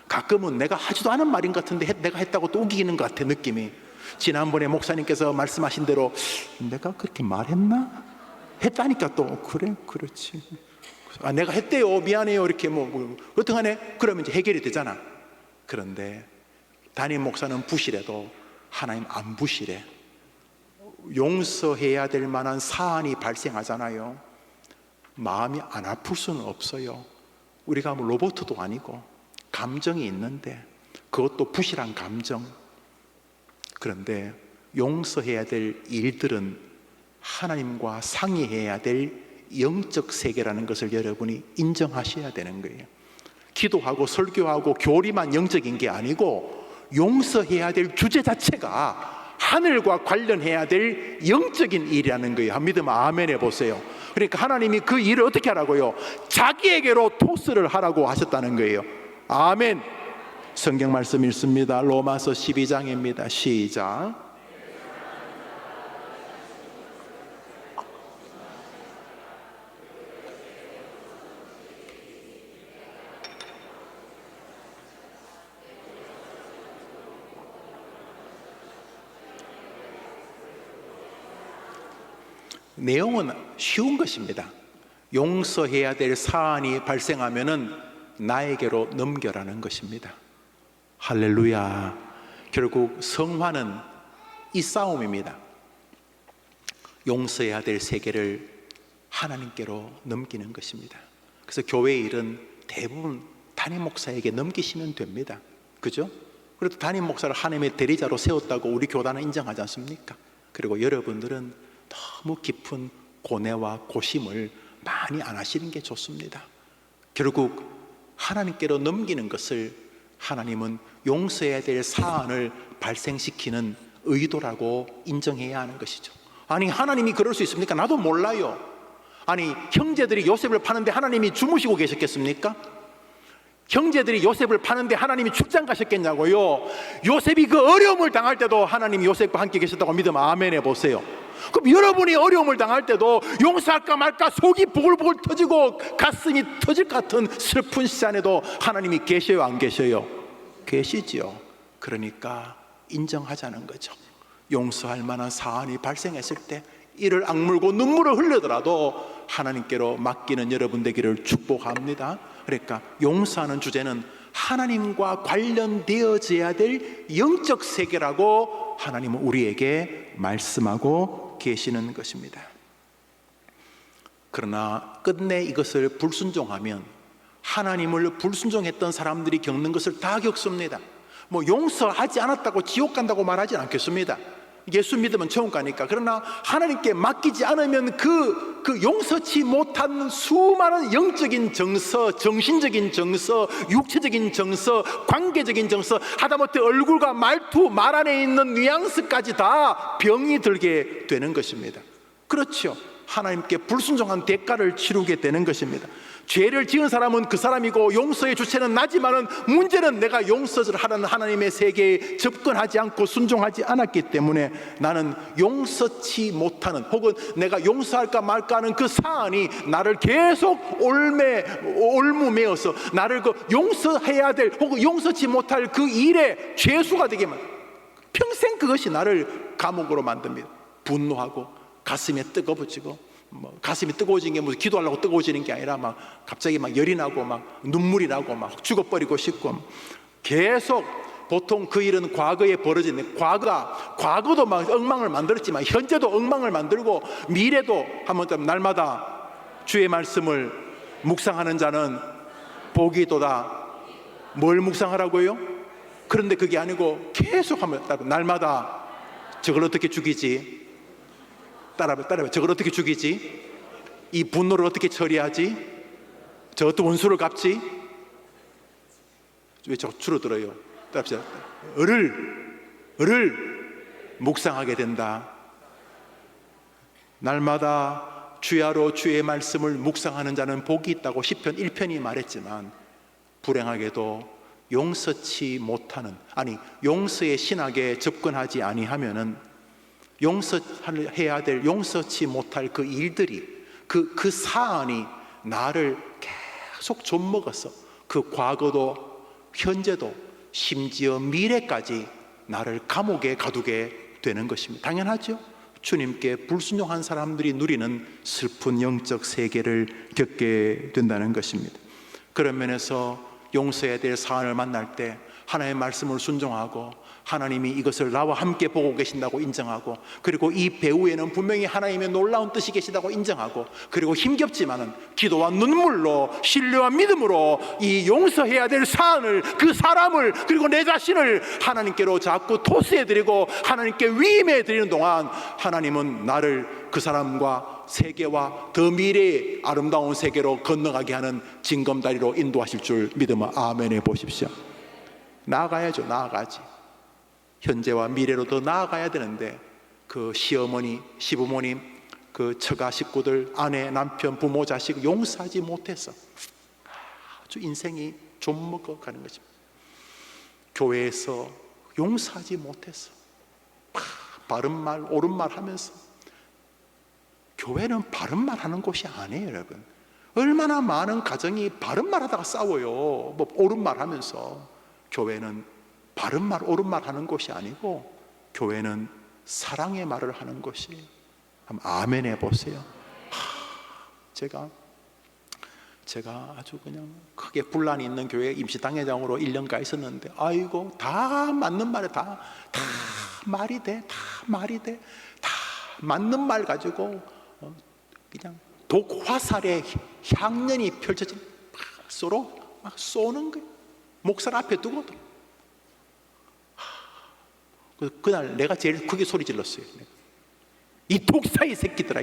가끔은 내가 하지도 않은 말인 것 같은데 내가 했다고 또 우기는 것 같아, 느낌이. 지난번에 목사님께서 말씀하신 대로 내가 그렇게 말했나? 했다니까 또 그래? 그렇지. 내가 했대요, 미안해요 이렇게 뭐 어떡하네? 그러면 이제 해결이 되잖아. 그런데 담임 목사는 부실해도 하나님 안 부실해. 용서해야 될 만한 사안이 발생하잖아요. 마음이 안 아플 수는 없어요. 우리가 뭐 로봇도 아니고 감정이 있는데, 그것도 부실한 감정. 그런데 용서해야 될 일들은 하나님과 상의해야 될 영적 세계라는 것을 여러분이 인정하셔야 되는 거예요. 기도하고 설교하고 교리만 영적인 게 아니고 용서해야 될 주제 자체가 하늘과 관련해야 될 영적인 일이라는 거예요. 한 믿으면 아멘 해보세요. 그러니까 하나님이 그 일을 어떻게 하라고요? 자기에게로 토스를 하라고 하셨다는 거예요. 아멘. 성경 말씀 읽습니다. 로마서 12장입니다. 시작. 내용은 쉬운 것입니다. 용서해야 될 사안이 발생하면은 나에게로 넘겨라는 것입니다. 할렐루야. 결국 성화는 이 싸움입니다. 용서해야 될 세계를 하나님께로 넘기는 것입니다. 그래서 교회의 일은 대부분 담임 목사에게 넘기시면 됩니다. 그죠? 그래도 담임 목사를 하나님의 대리자로 세웠다고 우리 교단은 인정하지 않습니까? 그리고 여러분들은 너무 깊은 고뇌와 고심을 많이 안 하시는 게 좋습니다. 결국 하나님께로 넘기는 것을 하나님은 용서해야 될 사안을 발생시키는 의도라고 인정해야 하는 것이죠. 아니, 하나님이 그럴 수 있습니까? 나도 몰라요. 아니, 형제들이 요셉을 파는데 하나님이 주무시고 계셨겠습니까? 형제들이 요셉을 파는데 하나님이 출장 가셨겠냐고요? 요셉이 그 어려움을 당할 때도 하나님이 요셉과 함께 계셨다고 믿으면 아멘 해보세요. 그럼 여러분이 어려움을 당할 때도 용서할까 말까 속이 보글보글 터지고 가슴이 터질 것 같은 슬픈 시간에도 하나님이 계셔요, 안 계셔요? 계시지요. 그러니까 인정하자는 거죠. 용서할 만한 사안이 발생했을 때 이를 악물고 눈물을 흘리더라도 하나님께로 맡기는 여러분 되기를 축복합니다. 그러니까 용서하는 주제는 하나님과 관련되어져야 될 영적 세계라고 하나님은 우리에게 말씀하고 계시는 것입니다. 그러나 끝내 이것을 불순종하면 하나님을 불순종했던 사람들이 겪는 것을 다 겪습니다. 뭐 용서하지 않았다고 지옥 간다고 말하지 않겠습니다. 예수 믿으면 천국 가니까. 그러나 하나님께 맡기지 않으면 그 용서치 못한 수많은 영적인 정서, 정신적인 정서, 육체적인 정서, 관계적인 정서, 하다못해 얼굴과 말투, 말 안에 있는 뉘앙스까지 다 병이 들게 되는 것입니다. 그렇죠. 하나님께 불순종한 대가를 치르게 되는 것입니다. 죄를 지은 사람은 그 사람이고 용서의 주체는 나지만은 문제는 내가 용서를 하는 하나님의 세계에 접근하지 않고 순종하지 않았기 때문에 나는 용서치 못하는, 혹은 내가 용서할까 말까 하는 그 사안이 나를 계속 올무매어서 나를 그 용서해야 될 혹은 용서치 못할 그 일의 죄수가 되게 만, 평생 그것이 나를 감옥으로 만듭니다. 분노하고 가슴에 뜨거워지고, 가슴이 뜨거워진 게 무슨 기도하려고 뜨거워지는 게 아니라 막 갑자기 막 열이 나고 막 눈물이 나고 막 죽어버리고 싶고, 계속 보통 그 일은 과거에 벌어진, 과거도 막 엉망을 만들었지만 현재도 엉망을 만들고 미래도 한번 날마다 주의 말씀을 묵상하는 자는 복이 있도다. 뭘 묵상하라고요? 그런데 그게 아니고 계속 하면 날마다 저걸 어떻게 죽이지? 따라봐. 저걸 어떻게 죽이지? 이 분노를 어떻게 처리하지? 저 어떤 원수를 갚지? 왜 자꾸 줄어들어요? 따라합시다. 을을 묵상하게 된다. 날마다 주야로 주의 말씀을 묵상하는 자는 복이 있다고 시편 1편이 말했지만, 불행하게도 용서치 못하는, 아니 용서의 신학에 접근하지 아니하면은 용서해야 될, 용서치 못할 그 일들이, 그 사안이 나를 계속 좀먹어서 그 과거도 현재도 심지어 미래까지 나를 감옥에 가두게 되는 것입니다. 당연하죠. 주님께 불순종한 사람들이 누리는 슬픈 영적 세계를 겪게 된다는 것입니다. 그런 면에서 용서해야 될 사안을 만날 때 하나님의 말씀을 순종하고 하나님이 이것을 나와 함께 보고 계신다고 인정하고, 그리고 이 배후에는 분명히 하나님의 놀라운 뜻이 계시다고 인정하고, 그리고 힘겹지만은 기도와 눈물로 신뢰와 믿음으로 이 용서해야 될 사안을, 그 사람을, 그리고 내 자신을 하나님께로 자꾸 토스해드리고 하나님께 위임해드리는 동안 하나님은 나를 그 사람과 세계와 더 미래의 아름다운 세계로 건너가게 하는 징검다리로 인도하실 줄 믿으면 아멘 해보십시오. 나아가야죠. 나아가지. 현재와 미래로 더 나아가야 되는데 그 시어머니, 시부모님, 그 처가 식구들, 아내, 남편, 부모, 자식 용서하지 못해서 아주 인생이 좀먹어 가는 것입니다. 교회에서 용서하지 못해서 바른 말, 옳은 말 하면서, 교회는 바른 말 하는 곳이 아니에요, 여러분. 얼마나 많은 가정이 바른 말 하다가 싸워요. 뭐 옳은 말 하면서. 교회는 바른 말, 옳은 말 하는 곳이 아니고 교회는 사랑의 말을 하는 곳이에요. 한번 아멘 해보세요. 제가 아주 그냥 크게 분란이 있는 교회 임시당회장으로 1년 가 있었는데, 아이고 다 맞는 말에 다 말이 돼, 다 말이 돼, 다 맞는 말 가지고 그냥 독화살의 향연이 펼쳐진 서로 막 쏘는 거예요. 목살 앞에 두고도. 그날 내가 제일 크게 소리 질렀어요. 이 독사의 새끼들아,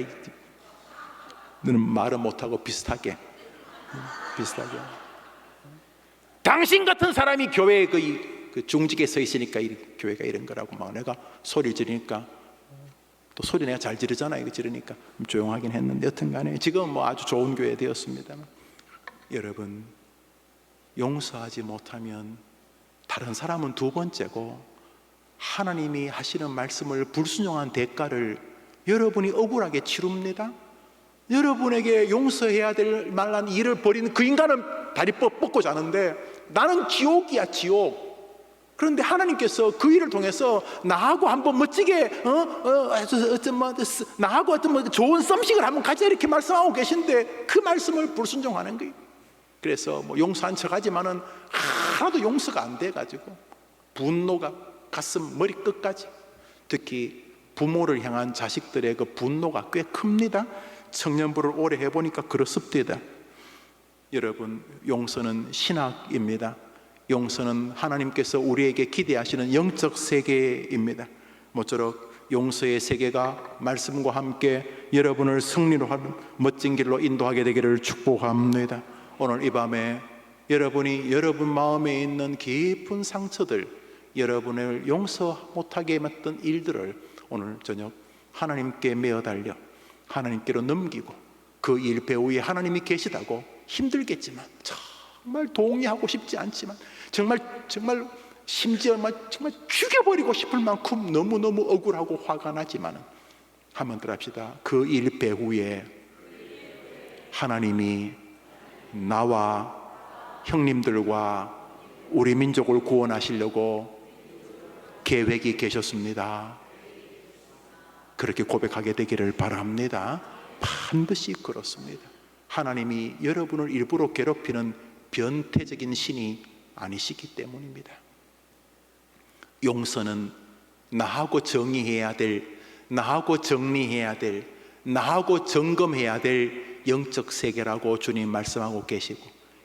너는 말은 못하고 비슷하게 당신 같은 사람이 교회에 그 중직에 서 있으니까 이 교회가 이런 거라고 막 내가 소리 지르니까, 또 소리 내가 잘 지르잖아요. 이거 지르니까 조용하긴 했는데 여튼 간에 지금 뭐 아주 좋은 교회 되었습니다만, 여러분, 용서하지 못하면 다른 사람은 두 번째고, 하나님이 하시는 말씀을 불순종한 대가를 여러분이 억울하게 치릅니다. 여러분에게 용서해야 될 만한 일을 벌이는 그 인간은 다리 뻗고 자는데 나는 지옥이야, 지옥. 그런데 하나님께서 그 일을 통해서 나하고 한번 멋지게 나하고 어떤 좋은 썸씽을 한번 가자 이렇게 말씀하고 계신데 그 말씀을 불순종하는 거예요. 그래서 뭐 용서한 척하지만은 하나도 용서가 안 돼가지고 분노가 가슴 머리 끝까지, 특히 부모를 향한 자식들의 그 분노가 꽤 큽니다. 청년부를 오래 해보니까 그렇습니다. 여러분, 용서는 신학입니다. 용서는 하나님께서 우리에게 기대하시는 영적 세계입니다. 모쪼록 용서의 세계가 말씀과 함께 여러분을 승리로 하는 멋진 길로 인도하게 되기를 축복합니다. 오늘 이 밤에 여러분이 여러분 마음에 있는 깊은 상처들, 여러분을 용서 못하게 했던 일들을 오늘 저녁 하나님께 메어 달려 하나님께로 넘기고, 그 일 배후에 하나님이 계시다고, 힘들겠지만 정말 동의하고 싶지 않지만 정말 심지어 정말 죽여버리고 싶을 만큼 너무너무 억울하고 화가 나지만 한번 더 합시다. 그 일 배후에 하나님이 나와 형님들과 우리 민족을 구원하시려고 계획이 계셨습니다. 그렇게 고백하게 되기를 바랍니다. 반드시 그렇습니다. 하나님이 여러분을 일부러 괴롭히는 변태적인 신이 아니시기 때문입니다. 용서는 나하고 정의해야 될, 나하고 정리해야 될, 나하고 점검해야 될 영적 세계라고 주님 말씀하고 계시고,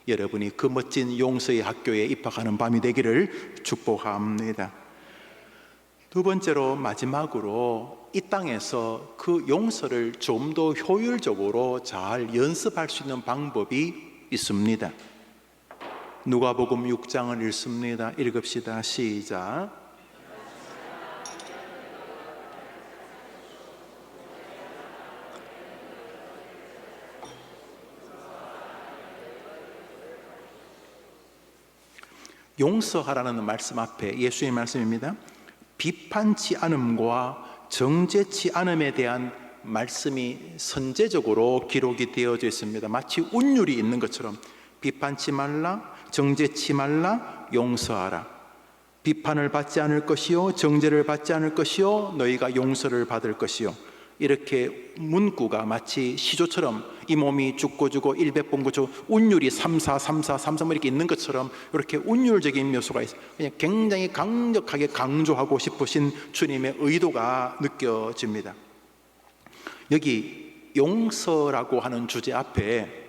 여러분이 그 멋진 용서의 학교에 입학하는 밤이 되기를 축복합니다. 두 번째로, 마지막으로 이 땅에서 그 용서를 좀 더 효율적으로 잘 연습할 수 있는 방법이 있습니다. 누가복음 6장을 읽습니다. 읽읍시다. 시작. 용서하라는 말씀 앞에 예수의 말씀입니다. 비판치 않음과 정죄치 않음에 대한 말씀이 선제적으로 기록이 되어져 있습니다. 마치 운율이 있는 것처럼 비판치 말라, 정죄치 말라, 용서하라. 비판을 받지 않을 것이요, 정죄를 받지 않을 것이요, 너희가 용서를 받을 것이요. 이렇게 문구가 마치 시조처럼 이 몸이 죽고 주고 일백번 고쳐 운율이 3, 4, 3, 4, 3, 3 이렇게 있는 것처럼 이렇게 운율적인 묘수가 있어요. 그냥 굉장히 강력하게 강조하고 싶으신 주님의 의도가 느껴집니다. 여기 용서라고 하는 주제 앞에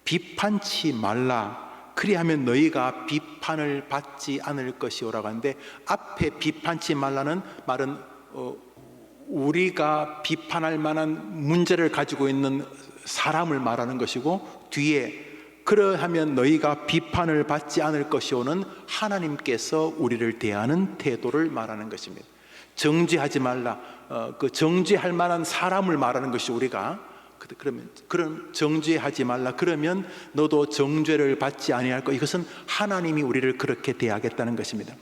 비판치 말라, 그리하면 너희가 비판을 받지 않을 것이오라고 하는데, 앞에 비판치 말라는 말은 우리가 비판할 만한 문제를 가지고 있는 사람을 말하는 것이고, 뒤에 그러하면 너희가 비판을 받지 않을 것이오는 하나님께서 우리를 대하는 태도를 말하는 것입니다. 정죄하지 말라, 그 정죄할 만한 사람을 말하는 것이 우리가, 그럼 정죄하지 말라, 그러면 너도 정죄를 받지 아니할 것, 이것은 하나님이 우리를 그렇게 대하겠다는 것입니다.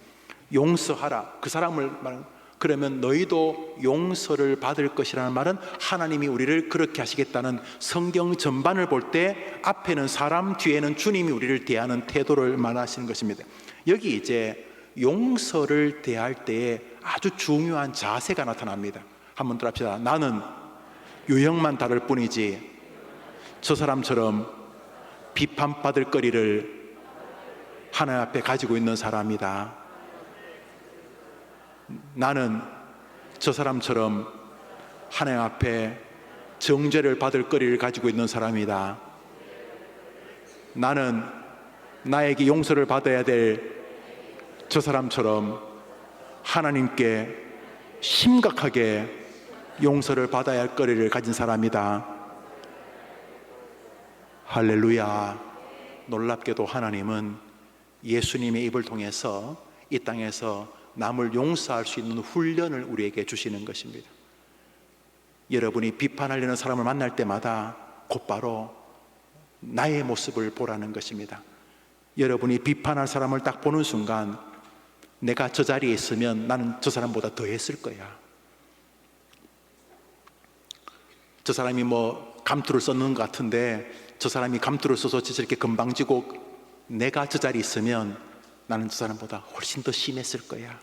용서하라, 그 사람을 말하는, 그러면 너희도 용서를 받을 것이라는 말은 하나님이 우리를 그렇게 하시겠다는, 성경 전반을 볼 때 앞에는 사람, 뒤에는 주님이 우리를 대하는 태도를 말하시는 것입니다. 여기 이제 용서를 대할 때에 아주 중요한 자세가 나타납니다. 한번 더 합시다. 나는 유형만 다를 뿐이지 저 사람처럼 비판받을 거리를 하나님 앞에 가지고 있는 사람이다. 나는 저 사람처럼 하나님 앞에 정죄를 받을 거리를 가지고 있는 사람이다. 나는 나에게 용서를 받아야 될 저 사람처럼 하나님께 심각하게 용서를 받아야 할 거리를 가진 사람이다. 할렐루야. 놀랍게도 하나님은 예수님의 입을 통해서 이 땅에서 남을 용서할 수 있는 훈련을 우리에게 주시는 것입니다. 여러분이 비판하려는 사람을 만날 때마다 곧바로 나의 모습을 보라는 것입니다. 여러분이 비판할 사람을 딱 보는 순간 내가 저 자리에 있으면 나는 저 사람보다 더 했을 거야. 저 사람이 감투를 썼는 것 같은데 저 사람이 감투를 써서 저렇게 금방지고 내가 저 자리에 있으면 나는 저 사람보다 훨씬 더 심했을 거야.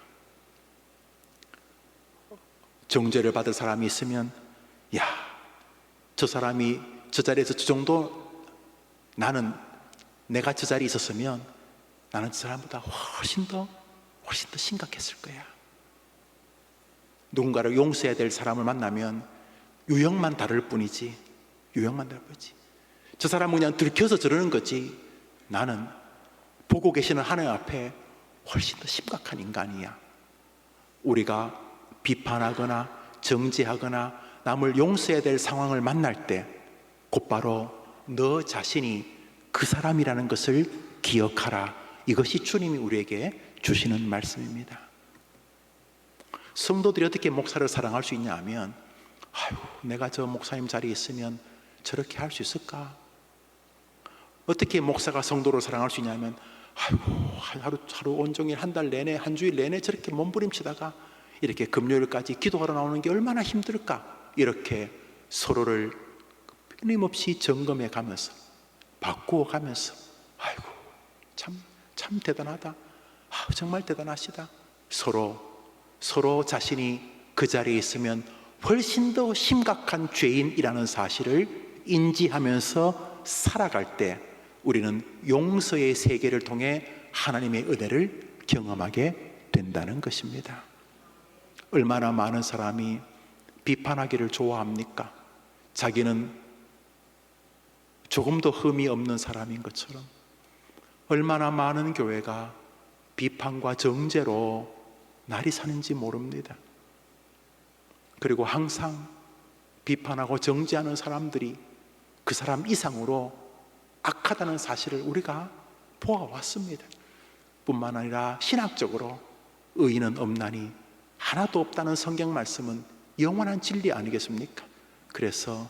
정죄를 받을 사람이 있으면 야, 저 사람이 저 자리에서 저 정도 나는 내가 저 자리에 있었으면 나는 저 사람보다 훨씬 더 심각했을 거야. 누군가를 용서해야 될 사람을 만나면 유형만 다를 뿐이지, 저 사람은 그냥 들켜서 저러는 거지 나는 보고 계시는 하나님 앞에 훨씬 더 심각한 인간이야. 우리가 비판하거나 정죄하거나 남을 용서해야 될 상황을 만날 때 곧바로 너 자신이 그 사람이라는 것을 기억하라. 이것이 주님이 우리에게 주시는 말씀입니다. 성도들이 어떻게 목사를 사랑할 수 있냐 하면 내가 저 목사님 자리에 있으면 저렇게 할 수 있을까? 어떻게 목사가 성도를 사랑할 수 있냐면 하루 온종일 한 달 내내 한 주일 내내 저렇게 몸부림치다가 이렇게 금요일까지 기도하러 나오는 게 얼마나 힘들까? 이렇게 서로를 끊임없이 점검해 가면서 바꾸어 가면서 참 대단하다. 정말 대단하시다. 서로 자신이 그 자리에 있으면 훨씬 더 심각한 죄인이라는 사실을 인지하면서 살아갈 때 우리는 용서의 세계를 통해 하나님의 은혜를 경험하게 된다는 것입니다. 얼마나 많은 사람이 비판하기를 좋아합니까? 자기는 조금도 흠이 없는 사람인 것처럼. 얼마나 많은 교회가 비판과 정죄로 날이 사는지 모릅니다. 그리고 항상 비판하고 정죄하는 사람들이 그 사람 이상으로 악하다는 사실을 우리가 보아왔습니다. 뿐만 아니라 신학적으로 의인은 없나니 하나도 없다는 성경 말씀은 영원한 진리 아니겠습니까? 그래서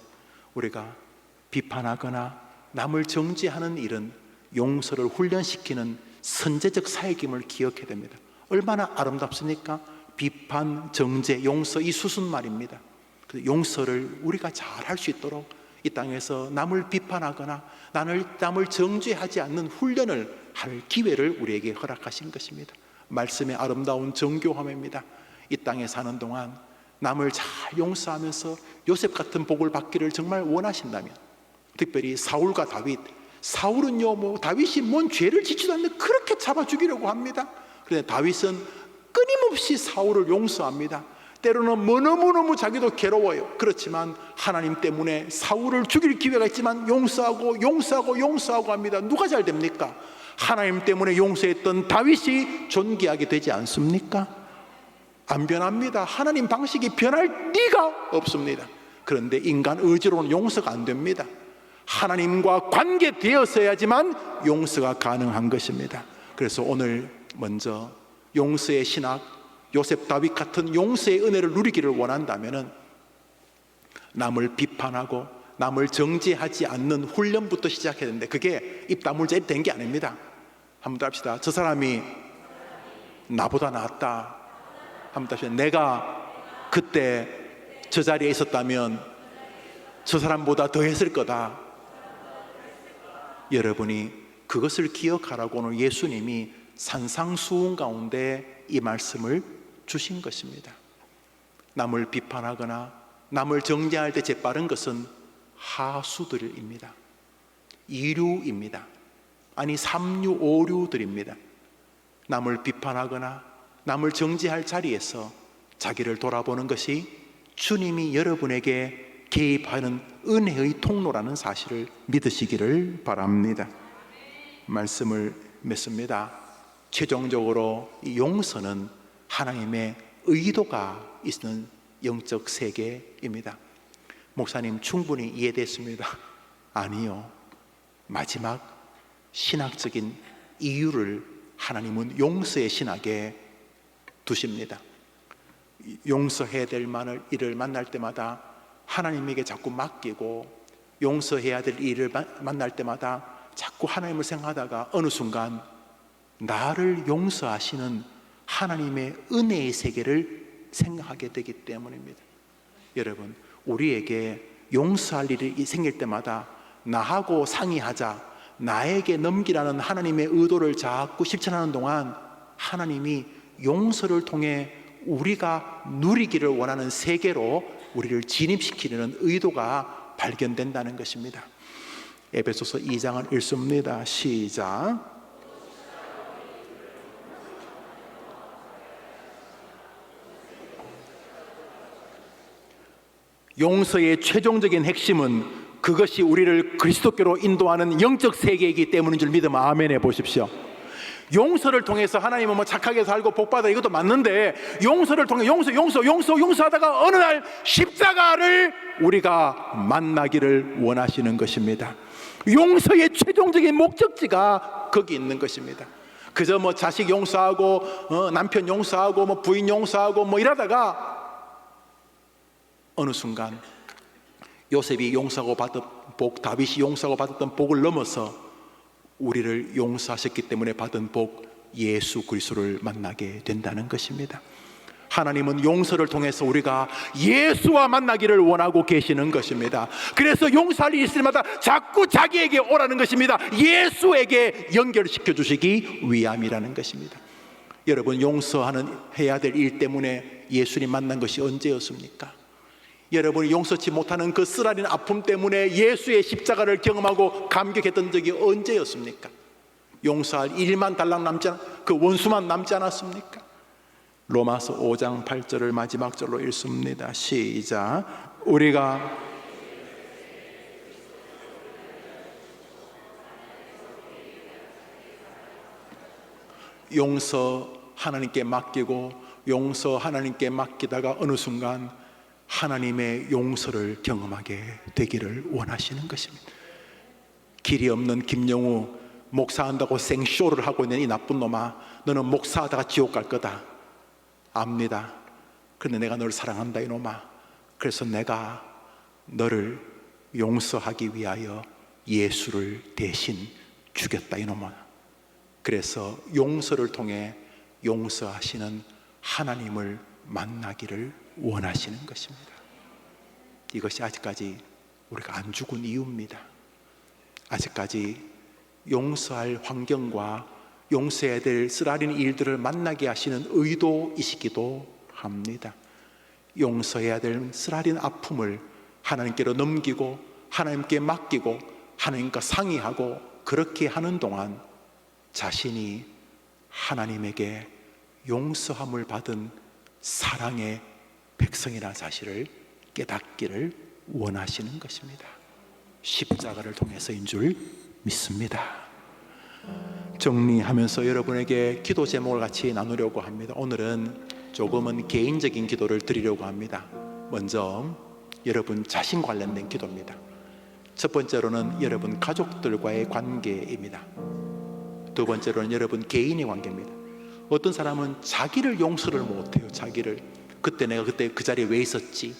우리가 비판하거나 남을 정죄하는 일은 용서를 훈련시키는 선제적 사역임을 기억해야 됩니다. 얼마나 아름답습니까? 비판, 정죄, 용서, 이 수순말입니다. 용서를 우리가 잘 할 수 있도록 이 땅에서 남을 비판하거나 남을 정죄하지 않는 훈련을 할 기회를 우리에게 허락하신 것입니다. 말씀의 아름다운 정교함입니다. 이 땅에 사는 동안 남을 잘 용서하면서 요셉 같은 복을 받기를 정말 원하신다면, 특별히 사울과 다윗, 사울은요 다윗이 뭔 죄를 짓지도 않는데 그렇게 잡아 죽이려고 합니다. 그런데 다윗은 끊임없이 사울을 용서합니다. 때로는 너무너무 자기도 괴로워요. 그렇지만 하나님 때문에 사울을 죽일 기회가 있지만 용서하고 합니다. 누가 잘 됩니까? 하나님 때문에 용서했던 다윗이 존귀하게 되지 않습니까? 안 변합니다. 하나님 방식이 변할 리가 없습니다. 그런데 인간 의지로는 용서가 안 됩니다. 하나님과 관계되어서야지만 용서가 가능한 것입니다. 그래서 오늘 먼저 용서의 신학, 요셉 다윗 같은 용서의 은혜를 누리기를 원한다면 남을 비판하고 남을 정죄하지 않는 훈련부터 시작해야 되는데 그게 입 다물자 된 게 아닙니다. 한번 더 합시다. 저 사람이 나보다 낫다. 한번 더 합시다. 내가 그때 저 자리에 있었다면 저 사람보다 더 했을 거다. 여러분이 그것을 기억하라고 오늘 예수님이 산상수훈 가운데 이 말씀을 주신 것입니다. 남을 비판하거나 남을 정죄할 때 재빠른 것은 하수들입니다. 이류입니다. 아니 3류, 5류들입니다. 남을 비판하거나 남을 정죄할 자리에서 자기를 돌아보는 것이 주님이 여러분에게 개입하는 은혜의 통로라는 사실을 믿으시기를 바랍니다. 말씀을 맺습니다. 최종적으로 이 용서는 하나님의 의도가 있는 영적 세계입니다. 목사님, 충분히 이해됐습니다. 아니요. 마지막 신학적인 이유를 하나님은 용서의 신학에 두십니다. 용서해야 될 일을 만날 때마다 하나님에게 자꾸 맡기고, 용서해야 될 일을 만날 때마다 자꾸 하나님을 생각하다가 어느 순간 나를 용서하시는 하나님의 은혜의 세계를 생각하게 되기 때문입니다. 여러분, 우리에게 용서할 일이 생길 때마다 나하고 상의하자, 나에게 넘기라는 하나님의 의도를 자꾸 실천하는 동안 하나님이 용서를 통해 우리가 누리기를 원하는 세계로 우리를 진입시키려는 의도가 발견된다는 것입니다. 에베소서 2장을 읽습니다. 시작. 용서의 최종적인 핵심은 그것이 우리를 그리스도께로 인도하는 영적 세계이기 때문인 줄 믿으면 아멘 해보십시오. 용서를 통해서 하나님은 뭐 착하게 살고 복받아, 이것도 맞는데, 용서를 통해 용서하다가 어느 날 십자가를 우리가 만나기를 원하시는 것입니다. 용서의 최종적인 목적지가 거기 있는 것입니다. 그저 뭐 자식 용서하고 남편 용서하고 뭐 부인 용서하고 뭐 이러다가 어느 순간 요셉이 용서하고 받은 복, 다윗이 용서하고 받았던 복을 넘어서 우리를 용서하셨기 때문에 받은 복, 예수 그리스도를 만나게 된다는 것입니다. 하나님은 용서를 통해서 우리가 예수와 만나기를 원하고 계시는 것입니다. 그래서 용서할 일이 있을 때마다 자꾸 자기에게 오라는 것입니다. 예수에게 연결시켜 주시기 위함이라는 것입니다. 여러분, 해야 될 일 때문에 예수님 만난 것이 언제였습니까? 여러분이 용서치 못하는 그 쓰라린 아픔 때문에 예수의 십자가를 경험하고 감격했던 적이 언제였습니까? 용서할 일만 달랑 남지 그 원수만 남지 않았습니까? 로마서 5장 8절을 마지막 절로 읽습니다. 시작. 우리가 용서 하나님께 맡기고, 용서 하나님께 맡기다가 어느 순간 하나님의 용서를 경험하게 되기를 원하시는 것입니다. 길이 없는 김영우, 목사한다고 생쇼를 하고 있는 이 나쁜 놈아, 너는 목사하다가 지옥 갈 거다. 압니다. 그런데 내가 너를 사랑한다 이놈아. 그래서 내가 너를 용서하기 위하여 예수를 대신 죽였다 이놈아. 그래서 용서를 통해 용서하시는 하나님을 만나기를 원하시는 것입니다. 이것이 아직까지 우리가 안 죽은 이유입니다. 아직까지 용서할 환경과 용서해야 될 쓰라린 일들을 만나게 하시는 의도이시기도 합니다. 용서해야 될 쓰라린 아픔을 하나님께로 넘기고, 하나님께 맡기고, 하나님과 상의하고, 그렇게 하는 동안 자신이 하나님에게 용서함을 받은 사랑의 백성이라는 사실을 깨닫기를 원하시는 것입니다. 십자가를 통해서인 줄 믿습니다. 정리하면서 여러분에게 기도 제목을 같이 나누려고 합니다. 오늘은 조금은 개인적인 기도를 드리려고 합니다. 먼저 여러분 자신 관련된 기도입니다. 첫 번째로는 여러분 가족들과의 관계입니다. 두 번째로는 여러분 개인의 관계입니다. 어떤 사람은 자기를 용서를 못해요. 자기를. 그때 내가 그때 그 자리에 왜 있었지?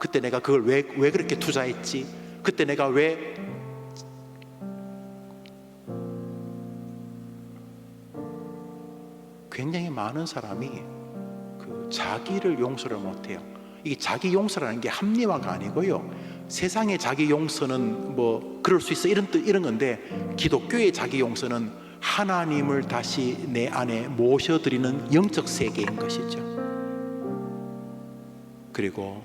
그때 내가 그걸 왜 그렇게 투자했지? 그때 내가 왜 굉장히 많은 사람이 그 자기를 용서를 못해요. 이게 자기 용서라는 게 합리화가 아니고요. 세상의 자기 용서는 뭐 그럴 수 있어 이런 건데, 기독교의 자기 용서는 하나님을 다시 내 안에 모셔드리는 영적 세계인 것이죠. 그리고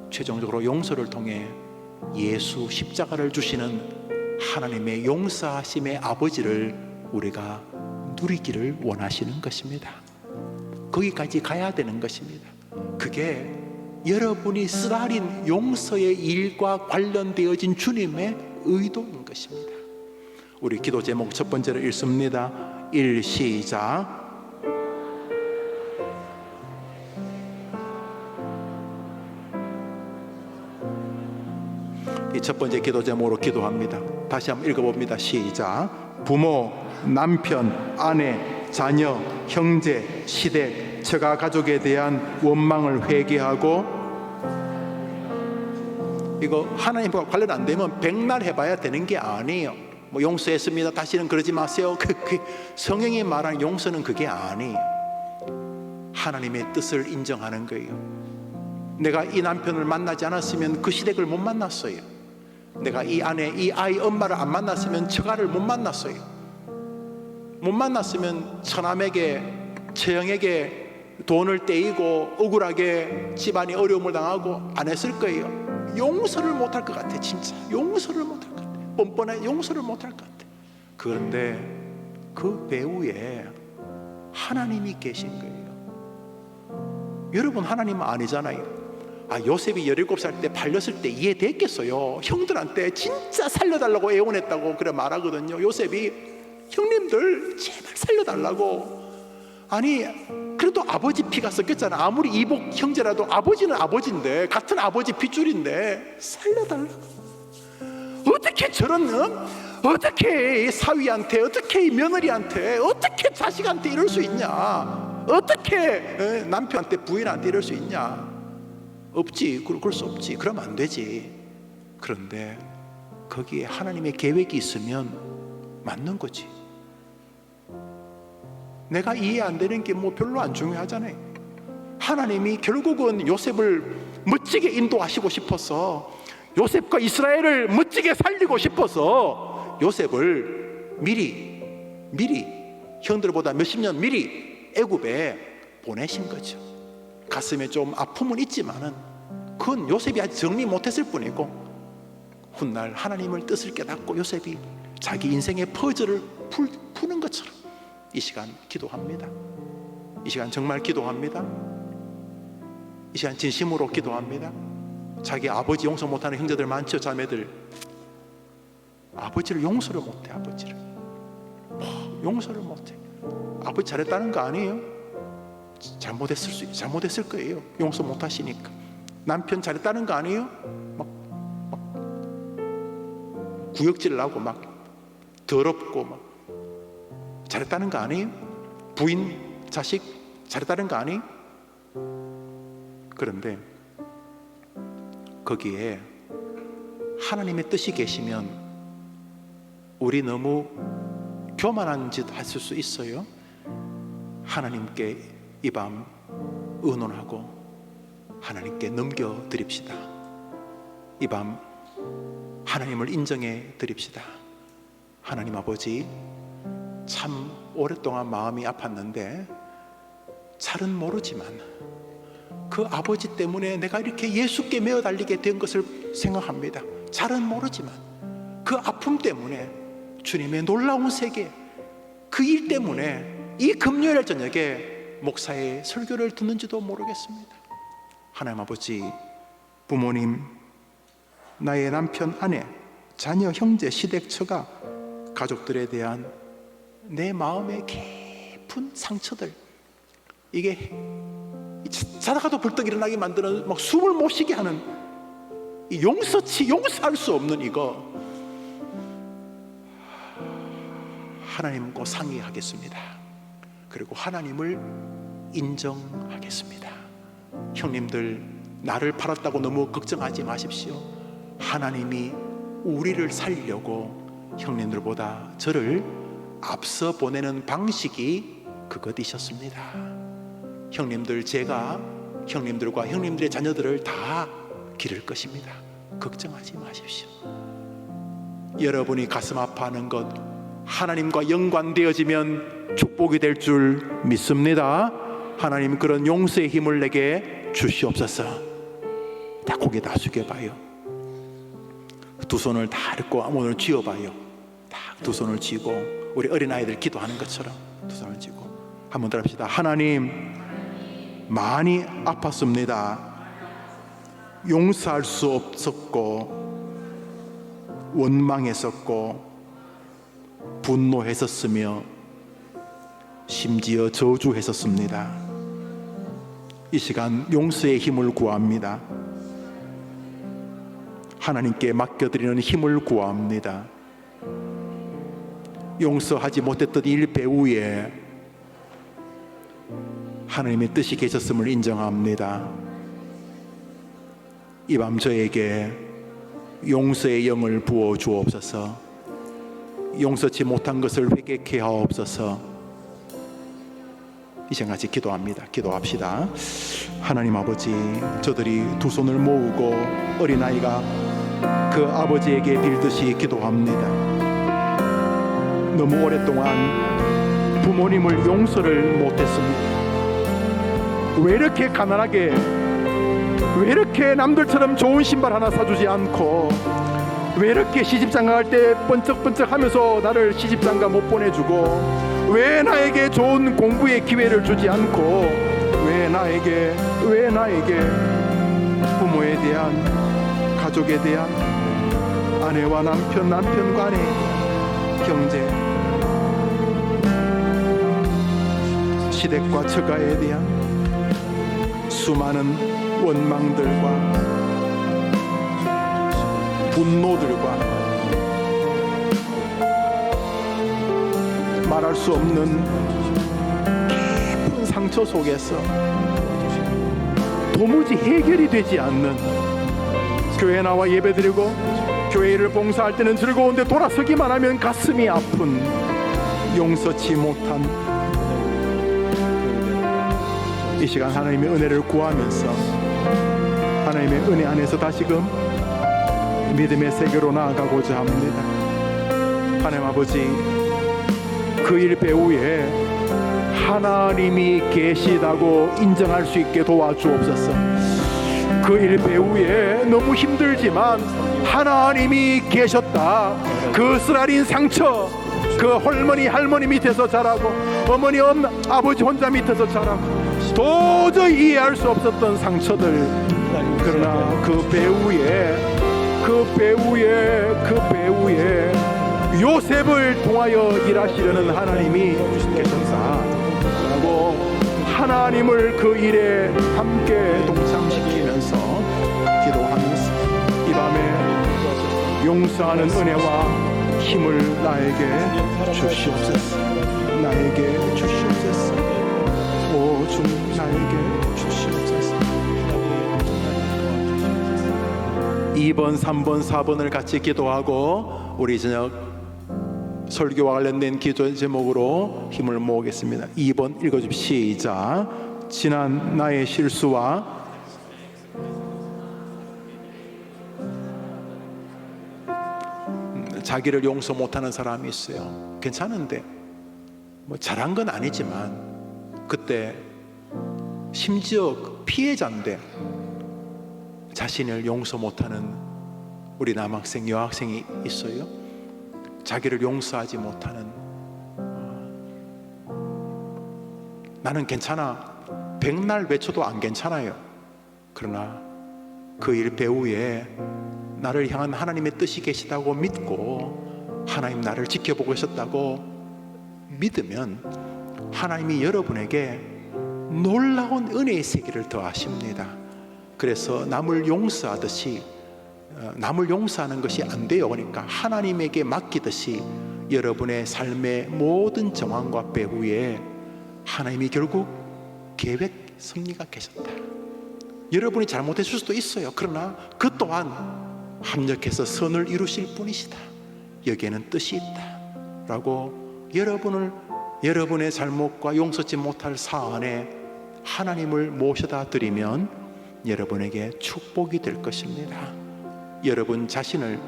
최종적으로 용서를 통해 예수 십자가를 주시는 하나님의 용서하심의 아버지를 우리가 누리기를 원하시는 것입니다. 거기까지 가야 되는 것입니다. 그게 여러분이 쓰라린 용서의 일과 관련되어진 주님의 의도인 것입니다. 우리 기도 제목 첫 번째로 읽습니다. 1 시작. 이 첫 번째 기도 제목으로 기도합니다. 다시 한번 읽어봅니다. 시작. 부모, 남편, 아내, 자녀, 형제, 시댁, 처가 가족에 대한 원망을 회개하고, 이거 하나님과 관련 안 되면 백날 해봐야 되는 게 아니에요. 뭐 용서했습니다, 다시는 그러지 마세요. 성경이 말하는 용서는 그게 아니에요. 하나님의 뜻을 인정하는 거예요. 내가 이 남편을 만나지 않았으면 그 시댁을 못 만났어요. 내가 이 아내, 이 아이 엄마를 안 만났으면 처가를 못 만났어요. 못 만났으면 처남에게, 처형에게 돈을 떼이고 억울하게 집안이 어려움을 당하고 안 했을 거예요. 용서를 못할 것 같아. 진짜 용서를 못할 것 같아. 뻔뻔해. 용서를 못할 것 같아. 그런데 그 배후에 하나님이 계신 거예요. 여러분, 하나님은 아니잖아요. 요셉이 17살 때 팔렸을 때 이해됐겠어요? 형들한테 진짜 살려달라고 애원했다고 그래 말하거든요. 요셉이 형님들 제발 살려달라고. 아니 그래도 아버지 피가 섞였잖아. 아무리 이복 형제라도 아버지는 아버지인데, 같은 아버지 핏줄인데 살려달라고. 어떻게 어떻게 사위한테, 어떻게 며느리한테, 어떻게 자식한테 이럴 수 있냐? 어떻게 남편한테, 부인한테 이럴 수 있냐? 없지. 그럴 수 없지. 그러면 안 되지. 그런데 거기에 하나님의 계획이 있으면 맞는 거지. 내가 이해 안 되는 게 뭐 별로 안 중요하잖아요. 하나님이 결국은 요셉을 멋지게 인도하시고 싶어서, 요셉과 이스라엘을 멋지게 살리고 싶어서 요셉을 미리 형들보다 몇십 년 미리 애굽에 보내신 거죠. 가슴에 좀 아픔은 있지만은 그건 요셉이 아직 정리 못했을 뿐이고, 훗날 하나님을 뜻을 깨닫고 요셉이 자기 인생의 퍼즐을 푸는 것처럼 이 시간 기도합니다. 이 시간 정말 기도합니다. 이 시간 진심으로 기도합니다. 자기 아버지 용서 못하는 형제들 많죠. 자매들 아버지를 용서를 못해. 아버지를 용서를 못해. 아버지 잘했다는 거 아니에요. 잘못했을 거예요. 용서 못하시니까. 남편 잘했다는 거 아니에요. 막 구역질 나고 막 더럽고 막 잘했다는 거 아니에요. 부인, 자식 잘했다는 거 아니에요. 그런데 거기에 하나님의 뜻이 계시면 우리 너무 교만한 짓 했을 수 있어요. 하나님께 이 밤 의논하고 하나님께 넘겨드립시다. 이 밤 하나님을 인정해 드립시다. 하나님 아버지, 참 오랫동안 마음이 아팠는데 잘은 모르지만 그 아버지 때문에 내가 이렇게 예수께 매어 달리게 된 것을 생각합니다. 잘은 모르지만 그 아픔 때문에 주님의 놀라운 세계, 그 일 때문에 이 금요일 저녁에 목사의 설교를 듣는지도 모르겠습니다. 하나님 아버지, 부모님, 나의 남편, 아내, 자녀, 형제, 시댁, 처가, 가족들에 대한 내 마음의 깊은 상처들, 이게 자다가도 벌떡 일어나게 만드는, 막 숨을 못 쉬게 하는 이 용서할 수 없는 이거 하나님과 상의하겠습니다. 그리고 하나님을 인정하겠습니다. 형님들, 나를 팔았다고 너무 걱정하지 마십시오. 하나님이 우리를 살리려고 형님들보다 저를 앞서 보내는 방식이 그것이셨습니다. 형님들, 제가 형님들과 형님들의 자녀들을 다 기를 것입니다. 걱정하지 마십시오. 여러분이 가슴 아파하는 것 하나님과 연관되어지면 축복이 될 줄 믿습니다. 하나님, 그런 용서의 힘을 내게 주시옵소서. 다 고개 다 숙여봐요. 두 손을 다 이렇게 오늘 쥐어봐요. 다 두 손을 쥐고 우리 어린아이들 기도하는 것처럼 두 손을 쥐고 한번 더 합시다. 하나님, 많이 아팠습니다. 용서할 수 없었고 원망했었고 분노했었으며 심지어 저주했었습니다. 이 시간 용서의 힘을 구합니다. 하나님께 맡겨드리는 힘을 구합니다. 용서하지 못했던 일 배후에 하나님의 뜻이 계셨음을 인정합니다. 이 밤 저에게 용서의 영을 부어 주옵소서. 용서치 못한 것을 회개케 하옵소서. 이 시간 같이 기도합니다. 기도합시다. 하나님 아버지, 저들이 두 손을 모으고 어린아이가 그 아버지에게 빌듯이 기도합니다. 너무 오랫동안 부모님을 용서를 못했습니다. 왜 이렇게 가난하게, 왜 이렇게 남들처럼 좋은 신발 하나 사주지 않고, 왜 이렇게 시집장가 갈 때 번쩍번쩍 하면서 나를 시집장가 못 보내주고, 왜 나에게 좋은 공부의 기회를 주지 않고, 왜 나에게 부모에 대한, 가족에 대한, 아내와 남편, 남편과 아내, 경제, 시댁과 처가에 대한 수많은 원망들과 분노들과 말할 수 없는 깊은 상처 속에서 도무지 해결이 되지 않는, 교회 나와 예배드리고 교회를 봉사할 때는 즐거운데 돌아서기만 하면 가슴이 아픈, 용서치 못한 이 시간 하나님의 은혜를 구하면서 하나님의 은혜 안에서 다시금 믿음의 세계로 나아가고자 합니다. 하나님 아버지, 그 일 배후에 하나님이 계시다고 인정할 수 있게 도와주옵소서. 그 일 배후에 너무 힘들지만 하나님이 계셨다. 그 쓰라린 상처, 그 할머니 밑에서 자라고 어머니 아버지 혼자 밑에서 자라고 도저히 이해할 수 없었던 상처들, 그러나 그 배후에 요셉을 통하여 일하시려는 하나님이 계셨다라고 하나님을 그 일에 함께 동참시키면서 기도하면서 이 밤에 용서하는 은혜와 힘을 나에게 주시옵소서. 나에게 주시옵소서. 오 주님, 나에게 주시옵소서. 2번, 3번, 4번을 같이 기도하고 우리 저녁 설교와 관련된 기도 제목으로 힘을 모으겠습니다. 2번 읽어줍시다. 시작. 지난 나의 실수와 자기를 용서 못하는 사람이 있어요. 괜찮은데 뭐 잘한 건 아니지만 그때 심지어 피해자인데 자신을 용서 못하는 우리 남학생, 여학생이 있어요. 자기를 용서하지 못하는, 나는 괜찮아, 백날 외쳐도 안 괜찮아요. 그러나 그 일 배후에 나를 향한 하나님의 뜻이 계시다고 믿고 하나님 나를 지켜보고 계셨다고 믿으면 하나님이 여러분에게 놀라운 은혜의 세계를 더하십니다. 그래서 남을 용서하듯이, 남을 용서하는 것이 안 돼요. 그러니까 하나님에게 맡기듯이 여러분의 삶의 모든 정황과 배후에 하나님이 결국 계획 섭리가 계셨다. 여러분이 잘못했을 수도 있어요. 그러나 그 또한 합력해서 선을 이루실 분이시다. 여기에는 뜻이 있다 라고 여러분의 잘못과 용서치 못할 사안에 하나님을 모셔다 드리면 여러분에게 축복이 될 것입니다. 여러분 자신을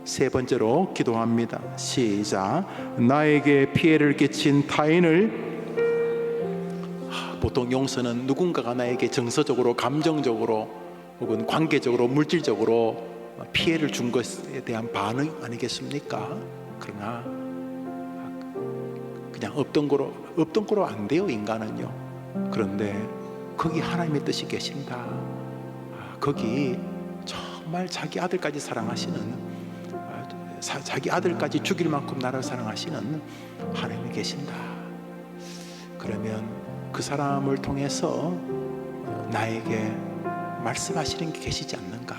세 번째로 기도합니다. 시작. 나에게 피해를 끼친 타인을, 보통 용서는 누군가가 나에게 정서적으로, 감정적으로 혹은 관계적으로, 물질적으로 피해를 준 것에 대한 반응 아니겠습니까? 그러나 그냥 없던 거로 안 돼요, 인간은요. 그런데 거기 하나님의 뜻이 계신다. 거기 정말 자기 아들까지 사랑하시는, 자기 아들까지 죽일 만큼 나를 사랑하시는 하나님이 계신다. 그러면 그 사람을 통해서 나에게 말씀하시는 게 계시지 않는가?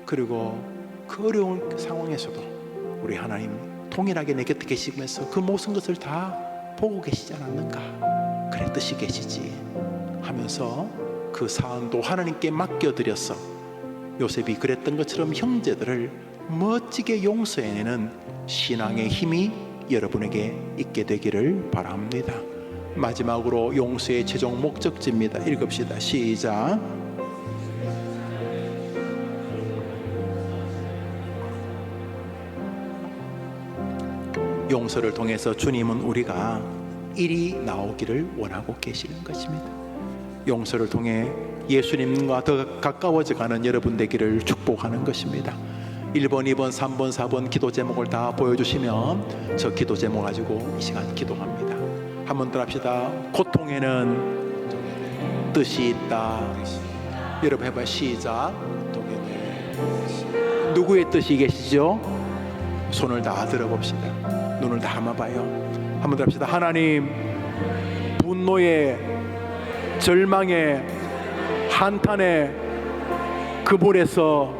그리고 그 어려운 상황에서도 우리 하나님 동일하게 내 곁에 계시면서 그 모든 것을 다 보고 계시지 않았는가? 그래, 뜻이 계시지 하면서 그 사안도 하나님께 맡겨드려서 요셉이 그랬던 것처럼 형제들을 멋지게 용서해내는 신앙의 힘이 여러분에게 있게 되기를 바랍니다. 마지막으로 용서의 최종 목적지입니다. 읽읍시다. 시작. 용서를 통해서 주님은 우리가 일이 나오기를 원하고 계시는 것입니다. 용서를 통해 예수님과 더 가까워져 가는 여러분 되기를 축복하는 것입니다. 1번, 2번, 3번, 4번 기도 제목을 다 보여주시면 저 기도 제목 가지고 이 시간 기도합니다. 한 번 더 합시다. 고통에는 뜻이 있다. 여러분 해봐요. 시작. 누구의 뜻이 계시죠? 손을 다 들어봅시다. 눈을 다 감아봐요. 한 번 더 합시다. 하나님, 분노에, 절망에, 한탄에, 그 볼에서,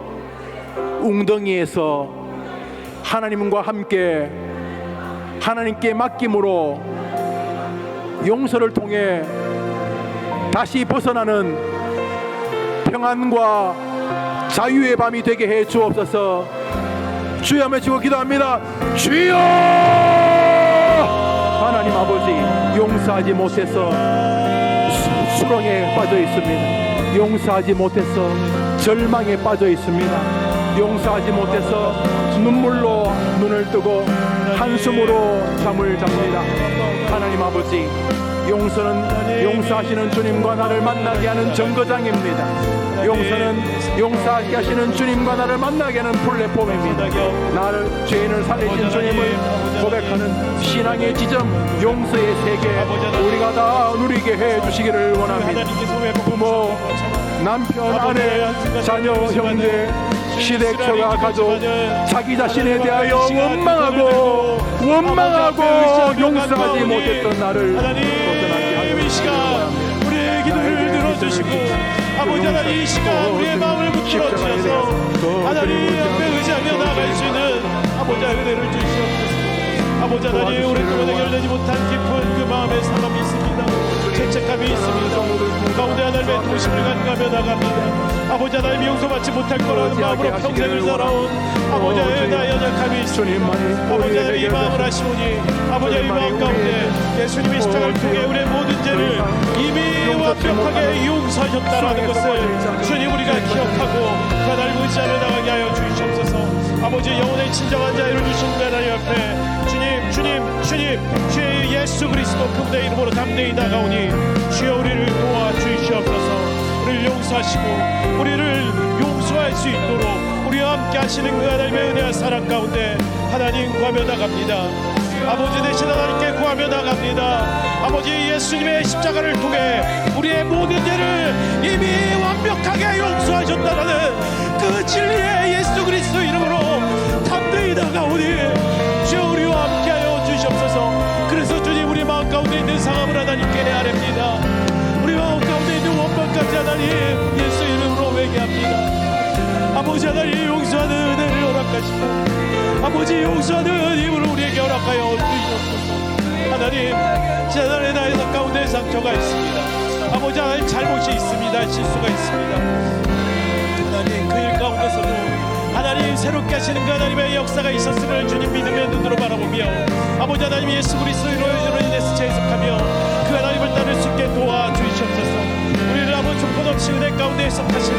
웅덩이에서 하나님과 함께 하나님께 맡김으로 용서를 통해 다시 벗어나는 평안과 자유의 밤이 되게 해 주옵소서. 주여 외치고 기도합니다. 주여! 하나님 아버지, 용서하지 못해서 수렁에 빠져 있습니다. 용서하지 못해서 절망에 빠져 있습니다. 용서하지 못해서 눈물로 눈을 뜨고 한숨으로 잠을 잡니다. 하나님 아버지, 용서는 용서하시는 주님과 나를 만나게 하는 정거장입니다. 용서는 용서하게 하시는 주님과 나를 만나게 하는 플랫폼입니다. 나를, 죄인을 살리신 주님을 고백하는 신앙의 지점, 용서의 세계, 우리가 다 누리게 해주시기를 원합니다. 부모, 남편, 아내, 자녀, 형제, 시댁, 처가, 가족, 자기 자신에 대하여 원망하고 용서하지 못했던 나를 벗어나게 하여 시간 우리의 기도를 들어주시고, 아버지 하나님, 이 시간 우리의 마음을 붙들어 주셔서 하나님 옆에 의지하며 나아갈 수 있는 아버지 은혜를 주시옵소서. 아버지 하나님, 오랫동안 해결되지 못한 깊은 그 마음의 상함이 있습니다. 죄책감이 있습니다. 가운데 하나님의 도심을 간과하며 나갑니다. 아버지 하나님, 용서받지 못할 거라는 마음으로 평생을 살아온 아버지 하나님, 나의 연약함이 있습니다. 아버지 하나님, 이 마음을 하시오니 아버지 하나님, 이 마음 가운데 예수님의 십자가를 통해 우리의 모든 죄를 이미 완벽하게 용서하셨다라는 것을 주님 우리가 기억하고 그 하나님 의지하며 나가게 하여 주시옵소서. 아버지, 영혼의 진정한 자유를 주신 하나님 옆에 주의 예수 그리스도 그분의 이름으로 담대히 나가오니 주여 우리를 도와주시옵소서. 우리를 용서하시고 우리를 용서할 수 있도록 우리와 함께 하시는 그 하나님의 은혜와 사랑 가운데 하나님 구하며 나갑니다. 아버지 되신 하나님께 구하며 나갑니다. 아버지, 예수님의 십자가를 통해 우리의 모든 죄를 이미 완벽하게 용서하셨다는 그 진리의 예수 그리스도 이름으로 담대히 나가오니 주여 우리와 함께하여 주시옵소서. 그래서 주님, 우리 마음 가운데 있는 상함을 하나님께 아뢰옵니다. 우리 마음 가운데 있는 원망까지 하나님 예수 이름으로 회개합니다. 아버지 하나님, 용서하는 은혜를 허락하시고 아버지, 용서하는 힘으로 우리에게 허락하여 주시옵소서. 하나님, 지난해 나의 가운데 상처가 있습니다. 아버지 하나님, 잘못이 있습니다. 실수가 있습니다. 하나님, 그 일 가운데서도 하나님 새롭게 하시는 그 하나님의 역사가 있었음을 주님 믿음의 눈으로 바라보며 아버지 하나님, 예수 그리스도로 인해서 재해석하며 그 하나님을 따를 수 있게 도와주시옵소서. 우리를 아버지 조건 없이 은혜 가운데에서 하시는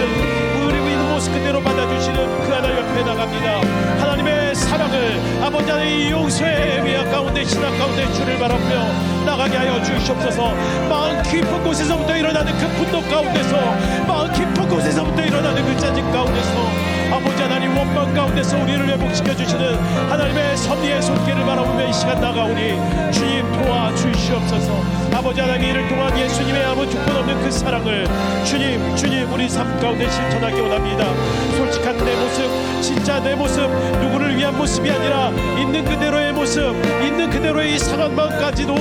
우리 믿는 모습 그대로 받아주시는 그 하나님 옆에 나갑니다. 하나님의 사랑을 아버지 하나님 용서의 위압 가운데 신앙 가운데 주를 바라보며 나가게 하여 주시옵소서. 마음 깊은 곳에서부터 일어나는 그 분노 가운데서, 마음 깊은 곳에서부터 일어나는 그 짜증 가운데서 아버지 하나님 원망 가운데서 우리를 회복시켜 주시는 하나님의 섭리의 손길을 바라보며 이 시간 나가오니 주님 도와 주시옵소서. 아버지 하나님, 이를 통한 예수님의 아무 조건 없는 그 사랑을 주님 우리 삶 가운데 실천하기 원합니다. 솔직한 내 모습, 진짜 내 모습, 누구를 위한 모습이 아니라 있는 그대로의 모습, 있는 그대로의 이 상한 마음까지도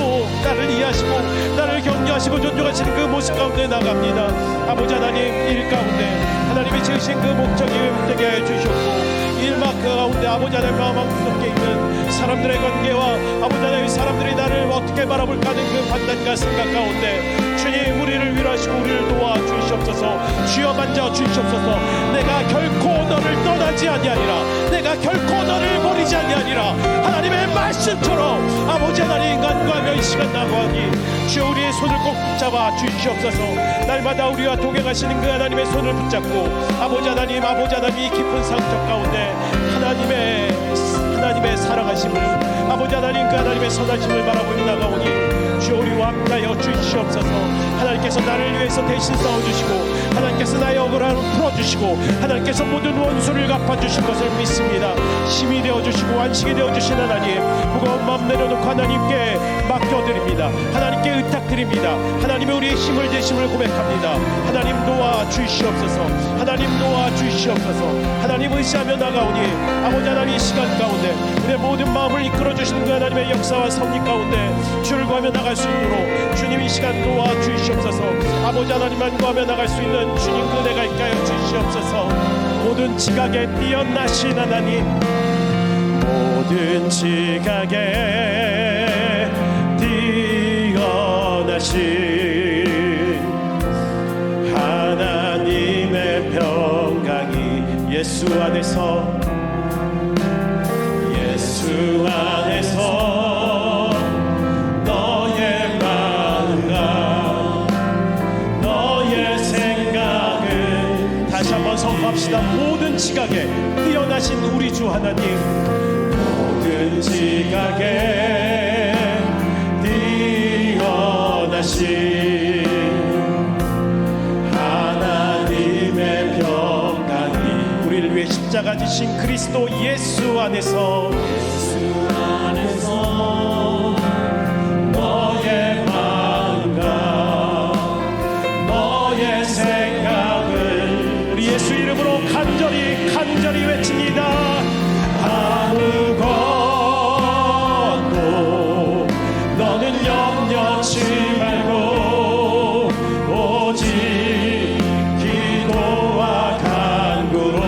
나를 이해하시고 나를 격려하시고 존중하시는 그 모습 가운데 나갑니다. 아버지 하나님, 일 가운데 하나님이 지으신 그 목적이 회복되게 하여 주셨고, 일막 그 가운데 아버지 하나님 마음 속에 있는 사람들의 관계와 아버지 하나님 사람들이 나를 어떻게 바라볼까 하는 그 판단과 생각 가운데 주님 우리를 위로하시고 우리를 도와주시옵소서. 주여 만져 주시옵소서. 내가 결코 너를 떠나지 아니하리라, 내가 결코 너를 버리지 아니하리라, 하나님의 말씀처럼 아버지 하나님 인간과 이 시간 나가니 주여 우리의 손을 꼭 붙잡아 주시옵소서. 날마다 우리와 동행하시는 그 하나님의 손을 붙잡고 아버지 하나님이 깊은 상처 가운데 하나님의 사랑하심을, 아버지 하나님 그 하나님의 선하심을 바라보며 나가오니 주여 우리와 함께하여 주시옵소서. 하나님께서 나를 위해서 대신 싸워주시고 하나님께서 나의 억울함을 풀어주시고 하나님께서 모든 원수를 갚아주신 것을 믿습니다. 힘이 되어주시고 안식이 되어주신 하나님, 무거운 마음 내려놓고 하나님께 맡겨드립니다. 하나님께 의탁드립니다. 하나님의 우리의 힘을 되심을 고백합니다. 하나님 도와주시옵소서. 하나님 도와주시옵소서. 하나님 의지하며 나가오니 아버지 하나님 이 시간 가운데 우리의 모든 마음을 이끌어주시는 그 하나님의 역사와 섭리 가운데 주를 구하며 나갈 수 있도록 주님 이 시간 도와주시옵소서. 아버지 하나님만 구하며 나갈 수 있는 주님 그 은혜가 있게 하여 주시옵소서. 모든 지각에 뛰어나신 하나님, 모든 지각에 뛰어나신 하나님의 평강이 예수 안에서 너의 마음과 너의 생각을 다시 한번 선포합시다. 모든 지각에 뛰어나신 우리 주 하나님, 모든 지각에 뛰어나신 하나님의 평강이 우리를 위해 십자가 지신 그리스도 예수 안에서 너의 마음과 너의 생각을 우리 예수 이름으로 간절히 외칩니다. 아무것도 너는 염려치 말고 오직 기도와 간구로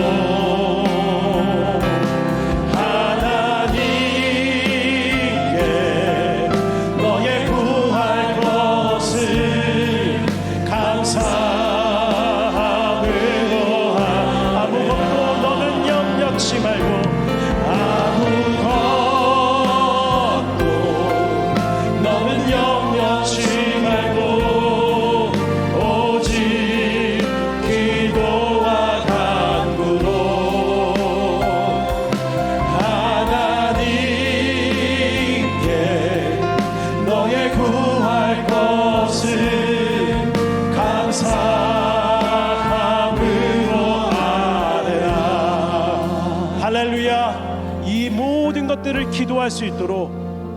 것들을 기도할 수 있도록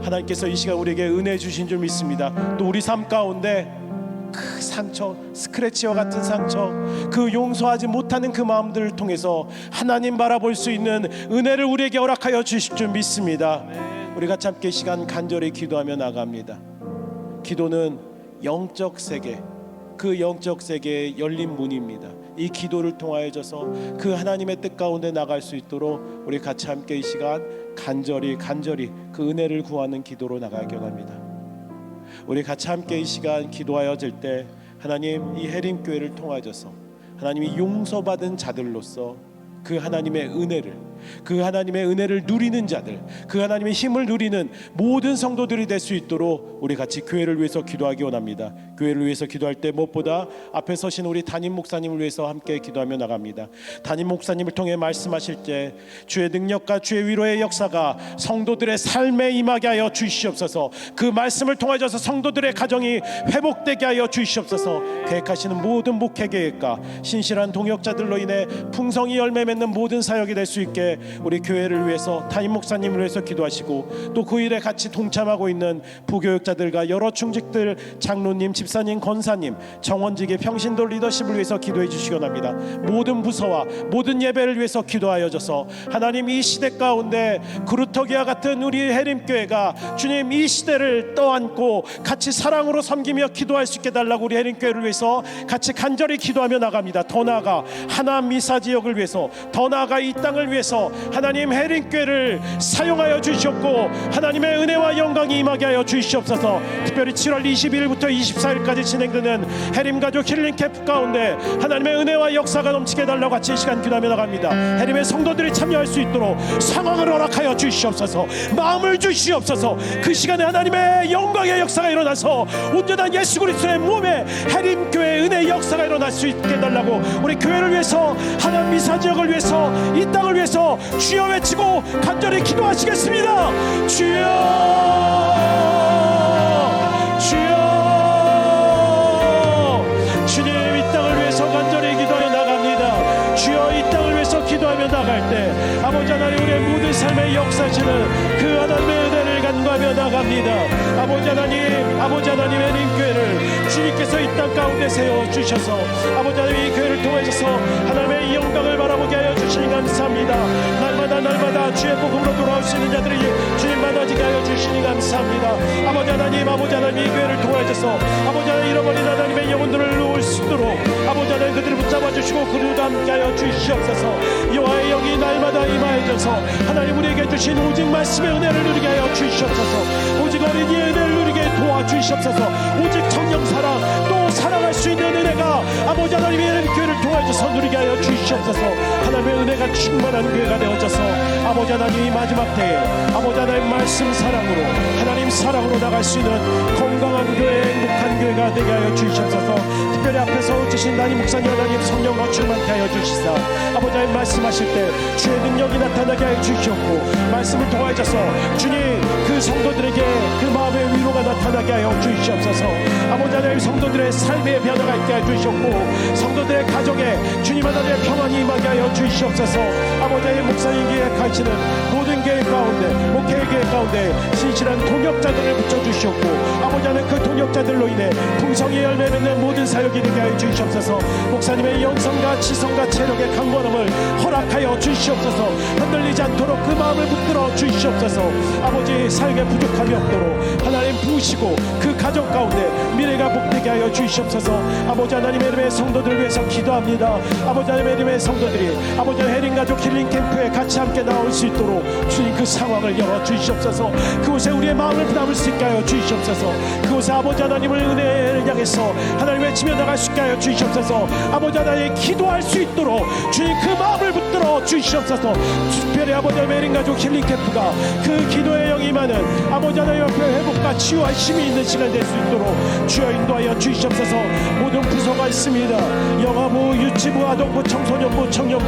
하나님께서 이 시간 우리에게 은혜 주신 줄 믿습니다. 또 우리 삶 가운데 그 상처, 스크래치와 같은 상처, 그 용서하지 못하는 그 마음들을 통해서 하나님 바라볼 수 있는 은혜를 우리에게 허락하여 주실 줄 믿습니다. 우리 같이 함께 이 시간 간절히 기도하며 나갑니다. 기도는 영적 세계, 그 영적 세계의 열린 문입니다. 이 기도를 통하여져서 그 하나님의 뜻 가운데 나갈 수 있도록 우리 같이 함께 이 시간 간절히 그 은혜를 구하는 기도로 나가기 원합니다. 우리 같이 함께 이 시간 기도하여질 때 하나님 이 해림교회를 통하여서 하나님이 용서받은 자들로서 그 하나님의 은혜를 누리는 자들, 그 하나님의 힘을 누리는 모든 성도들이 될 수 있도록 우리 같이 교회를 위해서 기도하기 원합니다. 교회를 위해서 기도할 때 무엇보다 앞에 서신 우리 담임 목사님을 위해서 함께 기도하며 나갑니다. 담임 목사님을 통해 말씀하실 때 주의 능력과 주의 위로의 역사가 성도들의 삶에 임하게 하여 주시옵소서. 그 말씀을 통하여서 성도들의 가정이 회복되게 하여 주시옵소서. 계획하시는 모든 목회 계획과 신실한 동역자들로 인해 풍성히 열매 맺는 모든 사역이 될 수 있게 가운데 우리 교회를 위해서 담임 목사님을 위해서 기도하시고 또 그 일에 같이 동참하고 있는 부교육자들과 여러 충직들, 장로님, 집사님, 권사님, 정원직의 평신도 리더십을 위해서 기도해 주시기 원합니다. 모든 부서와 모든 예배를 위해서 기도하여져서 하나님 이 시대 가운데 그루터기와 같은 우리 해림교회가 주님 이 시대를 떠안고 같이 사랑으로 섬기며 기도할 수 있게 달라고 우리 해림교회를 위해서 같이 간절히 기도하며 나갑니다. 더 나아가 하남 미사 지역을 위해서, 더 나아가 이 땅을 위해서 하나님 해림교회를 사용하여 주시옵고 하나님의 은혜와 영광이 임하게 하여 주시옵소서. 특별히 7월 21일부터 24일까지 진행되는 해림가족 힐링 캠프 가운데 하나님의 은혜와 역사가 넘치게 달라고 같이 이 시간 기도하며 나갑니다. 해림의 성도들이 참여할 수 있도록 상황을 허락하여 주시옵소서. 마음을 주시옵소서. 그 시간에 하나님의 영광의 역사가 일어나서 온전한 예수 그리스도의 몸에 해림교회의 은혜의 역사가 일어날 수 있게 해달라고 우리 교회를 위해서, 하나님 미사 지역을 위해서, 이 땅을 위해서 주여 외치고 간절히 기도하시겠습니다. 주여, 주여. 주님 이 땅을 위해서 간절히 기도하며 나갑니다. 주여 이 땅을 위해서 기도하며 나갈 때 아버지 하나님 우리의 모든 삶의 역사시는 그 하나님의 은혜를 간구하며 나갑니다. 아버지 하나님 해림교회를 주님께서 이 땅 가운데 세워주셔서 아버지 하나님 이 교회를 통하셔서 하나님의 이 영광을 바라보게 하여 주시니 감사합니다. 날마다 주의 복음으로 돌아오시는 자들이 주님 만나지게 하여 주시니 감사합니다. 아버지 하나님 이 교회를 통하셔서 아버지 하나님 잃어버린 하나님의 영혼들을 놓을 수 있도록 아버지 하나님 그들을 붙잡아 주시고 그들과 함께 하여 주시옵소서. 여호와의 영이 날마다 임하여져서 하나님 우리에게 주신 오직 말씀의 은혜를 누리게 하여 주시옵소서. 오직 어린이의 은혜를 누리게 도와주시옵소서. 오직 정령 사랑 또 사랑할 수 있는 은혜가 아버지 하나님의 교회를 통하여서 누리게 하여 주시옵소서. 하나님의 은혜가 충만한 교회가 되어져서 아버지 하나님 이 마지막 때에 아버지 하나님 말씀 사랑으로 하나님 사랑으로 나갈 수 있는 건강한 교회, 행복한 교회가 되게 하여 주시옵소서. 특별히 앞에서 주신 담임 목사님 하나님 성령과 충만케 하여 주시사 아버지 하나님 말씀하실 때 주의 능력이 나타나게 하여 주시옵고 말씀을 통하여서 주님 그 성도들에게 그 마음의 위로가 나타나게 하여 주시옵소서. 아버지 하나님 성도들의 삶의 변화가 있게 하여 주시옵고 성도들의 가정에 주님 하나님의 평안이 임하게 하여 주시옵소서. 아버지 하나님 목사님에게 가르치는 모든 교회 가운데 목회교회 가운데 신실한 동역자들을 붙여주시옵고 아버지 하나님 그 동역자들로 인해 풍성의 열매 맺는 모든 사역이 되게 하여 주시옵소서. 목사님의 영성과 지성과 체력의 강건함을 허락하여 주시옵소서. 흔들리지 않도록 그 마음을 붙들어 주시옵소서. 아버지 사역에 부족함이 없도록 하나님 부으시고 그 가정 가운데 미래가 복되게 하여 주시옵소서. 아버지 하나님의 이름의 성도들을 위해서 기도합니다. 아버지 하나님의 이름의 성도들이 아버지 해림가족 힐링 캠프에 같이 함께 나올 수 있도록 주님 그 상황을 열어 주시옵소서. 그곳에 우리의 마음을 담을 수 있게 하여 주시옵소서. 그곳에 아버지 하나님을 은혜를 향해서 하나님 외치며 나갈 수 있게 하여 주시옵소서. 아버지 하나님 기도할 수 있도록 주님 그 마음을 붙들어 주시옵소서. 특별히 아버지 하나님의 해림가족 힐링 캠프가 그 기도의 영이 많은 아버지 하나님 앞에 회복과 치유와 힘이 있는 시간 될 수 있도록 주여 인도하여 주시옵소서. 모든 부서가 있습니다. 영화부, 유치부, 아동부, 청소년부, 청년부,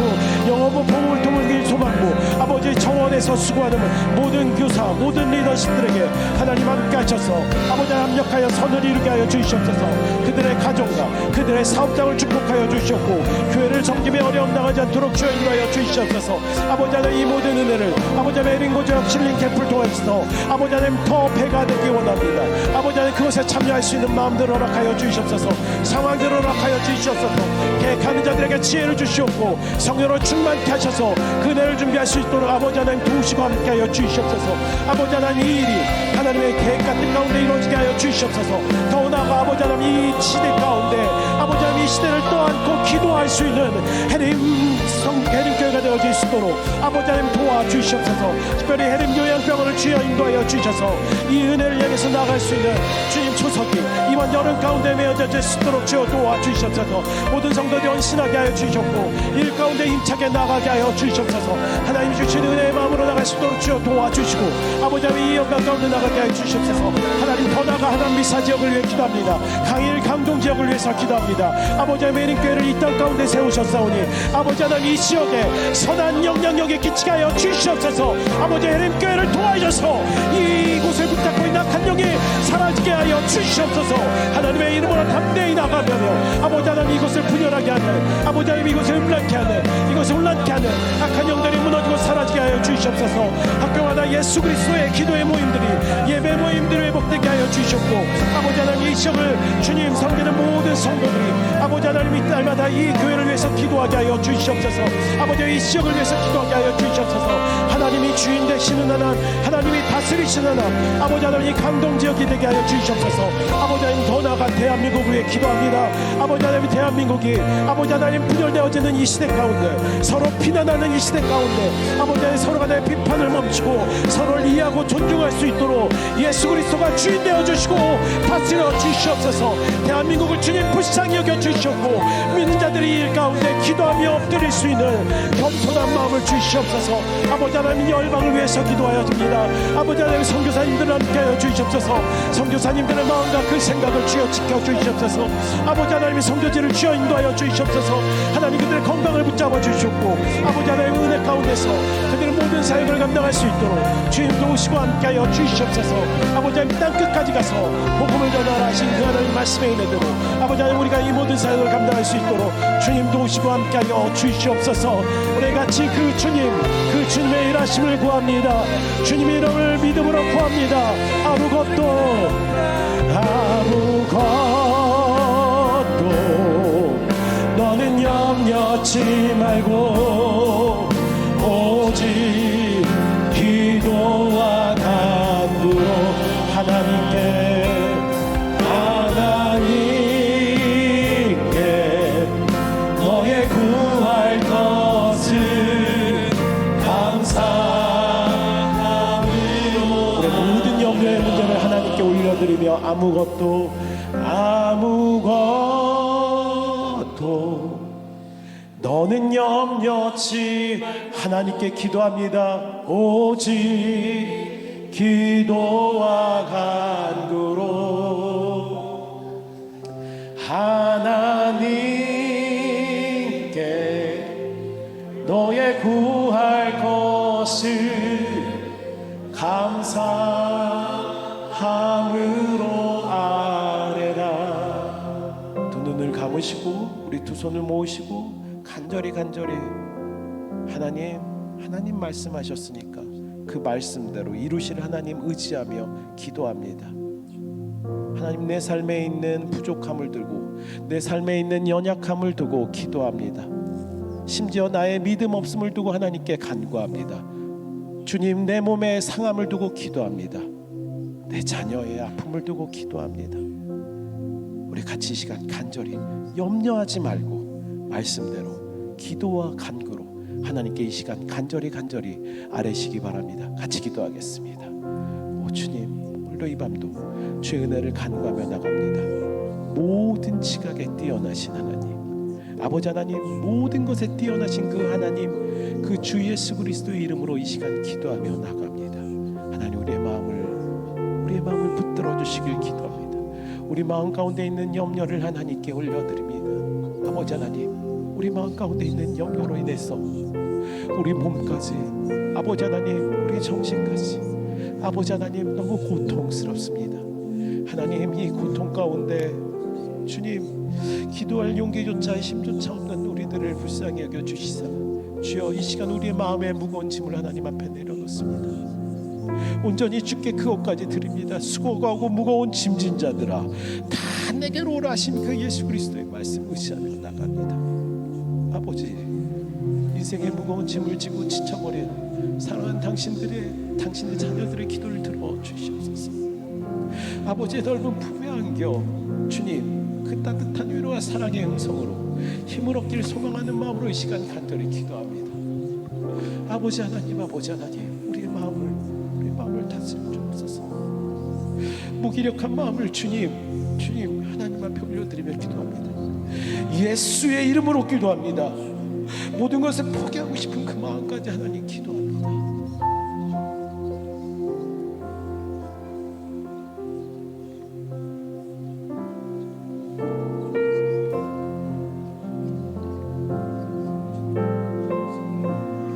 영어부, 보물, 도물길, 소망부 아버지 정원에서 수고하는 모든 교사, 모든 리더십들에게 하나님 함께 하셔서 아버지 합력하여 선을 이루게 하여 주시옵소서. 그들의 가정과 그들의 사업장을 축복하여 주시옵고 교회를 섬김에 어려움 당하지 않도록 주여 인도하여 주시옵소서. 아버지 하나님 이 모든 은혜를 아버지 하나님 해림고지역 힐링 캠프를 통해서 아버지 하나님 더 배가 되기 원합니다. 아버지 하나님 그것에 참여할 수 있는 마음들을 허락하여 주시옵소서. 상황들을 허락하여 주시옵소서. 계획하는 자들에게 지혜를 주시옵고 성령으로 충만케 하셔서 그 은혜를 준비할 수 있도록 아버지 하나님 도우시고 함께하여 주시옵소서. 아버지 하나님 이 일이 하나님의 계획 같은 가운데 이루어지게 하여 주시옵소서. 더 나아가 아버지 하나님 이 시대 가운데 아버지 하나님 이 시대를 떠안고 기도할 수 있는 해림교회가 되어질 수 있도록 아버지 하나님 도와주시옵소서. 특별히 해림요양병원을 주여 인도하여 주셔서 이 은혜를 향해서 나아갈 수 있는 주님 초석이 이번 여름 가운데 메어질 수 있도록 주여 도와주시옵소서. 모든 성도들이 헌신하게 하여 주시옵고 일 가운데 힘차게 나가게 하여 주시옵소서. 하나님 주신 은혜의 마음으로 나갈 수 있도록 주여 도와주시고 아버지 하나님 이 영광 가운데 나가게 하여 주시옵소서. 하나님 더 나아가 하나님 미사 지역을 위해 기도합니다. 강일 강동 지역을 위해서 기도합니다. 아버지 하나님 해림교회를 이 땅 가운데 세우셨사오니 아버지 하나님 이 지역에 선한 영향력에 끼치게 하여 주시옵소서. 아버지 해림교회를 도와주셔서 가운데서 이곳을 붙잡고 있는 악한 영이 사라지게 하여 주시옵소서. 하나님의 이름으로 담대히 나가며 아버지 하나님 이곳을 분열하게 하는, 아버지 하나님 이곳을 음란케 하는, 이곳을 혼란케 하는 악한 영들이 무너지고 사라지게 하여 주시옵소서. 학교마다 예수 그리스도의 기도의 모임들이, 예배 모임들이 회복되게 하여 주시옵고, 아버지 하나님 이 시험을 주님 섬기는 모든 성도들이 아버지 하나님 이 날마다 이 교회를 위해서 기도하게 하여 주시옵소서. 아버지 이 지역을 위해서 기도하게 하여 주시옵소서. 하나님이 주인 되시는 하나님, 하나님이 다스리시는 하나님, 아버지 하나님 이 강동 지역이 되게 하여 주시옵소서. 아버지 하나님 더 나아가 대한민국을 위해 기도합니다. 아버지 하나님 대한민국이 아버지 하나님 분열되어지는 이 시대 가운데, 서로 비난하는 이 시대 가운데 아버지 하나님 서로가 내 비판을 멈추고 서로를 이해하고 존중할 수 있도록 예수 그리스도가 주인 되어 주시고 다스려 주시옵소서. 대한민국을 주님 불쌍히 여겨 주시옵고 믿는 자들이 이 일 가운데 기도하며 엎드릴 수 있는 겸손한 마음을 주시옵소서. 아버지 하나님 열방을 위해서 기도하여 줍니다. 아버지 하나님 선교사님들 함께하여 주시옵소서. 선교사님들의 마음과 그 생각을 주여 지켜 주시옵소서. 아버지 하나님이 선교지를 주여 인도하여 주시옵소서. 하나님 그들의 건강을 붙잡아 주시옵고 아버지 하나님 은혜 가운데서 그들의 모든 사역을 감당할 수 있도록 주님 도우시고 함께하여 주시옵소서. 아버지 하나님 땅 끝까지 가서 복음을 전하라 하신 그 하나님 말씀의 은혜대로 아버지 하나님 우리가 이 모든 사역을 감당할 수 있도록 주님 도우시고 함께하여 주시옵소서. 우리 같이 그 주님의 일하심을 구합니다. 주님의 이름을 믿음으로 구합니다. 아무것도 너는 염려치 말고 오직 기도와 간구로 하나님께 너의 구할 것을 감사함으로. 우리 모든 염려의 문제를 하나님께 올려드리며 아무것도 너는 염려치 하나님께 기도합니다. 오직 기도와 간구로 하나님께 너의 구할 것을 감사함으로 아뢰라. 두 눈을 감으시고 우리 두 손을 모으시고 간절히 하나님 말씀하셨으니까 그 말씀대로 이루실 하나님 의지하며 기도합니다. 하나님 내 삶에 있는 부족함을 들고 내 삶에 있는 연약함을 두고 기도합니다. 심지어 나의 믿음 없음을 두고 하나님께 간구합니다. 주님 내 몸의 상함을 두고 기도합니다. 내 자녀의 아픔을 두고 기도합니다. 우리 같이 이 시간 간절히 염려하지 말고 말씀대로 기도와 간구로 하나님께 이 시간 간절히 아뢰시기 바랍니다. 같이 기도하겠습니다. 오 주님, 오늘도 이 밤도 주의 은혜를 간구하며 나갑니다. 모든 지각에 뛰어나신 하나님, 아버지 하나님, 모든 것에 뛰어나신 그 하나님, 그 주 예수 그리스도의 이름으로 이 시간 기도하며 나갑니다. 하나님 우리의 마음을 붙들어 주시길 기도합니다. 우리 마음 가운데 있는 염려를 하나님께 올려드립니다. 아버지 하나님, 우리 마음 가운데 있는 염려로 인해서 우리 몸까지, 아버지 하나님, 우리 정신까지, 아버지 하나님 너무 고통스럽습니다. 하나님 이 고통 가운데 주님 기도할 용기조차 힘조차 없는 우리들을 불쌍히 여겨 주시사 주여 이 시간 우리의 마음에 무거운 짐을 하나님 앞에 내려놓습니다. 온전히 주께 그것까지 드립니다. 수고하고 무거운 짐진 자들아 다 내게로 오라 하신 그 예수 그리스도의 말씀 의지하며 나갑니다. 아버지, 인생의 무거운 짐을 지고 지쳐버린 사랑하는 당신의 자녀들의 기도를 들어 주시옵소서. 아버지의 넓은 품에 안겨 주님 그 따뜻한 위로와 사랑의 음성으로 힘을 얻기를 소망하는 마음으로 이 시간 간절히 기도합니다. 아버지 하나님, 우리의 마음을 다스려 주옵소서. 무기력한 마음을 주님 하나님 앞에 올려드리며 기도합니다. 예수의 이름으로 기도합니다. 모든 것을 포기하고 싶은 그 마음까지 하나님 기도합니다.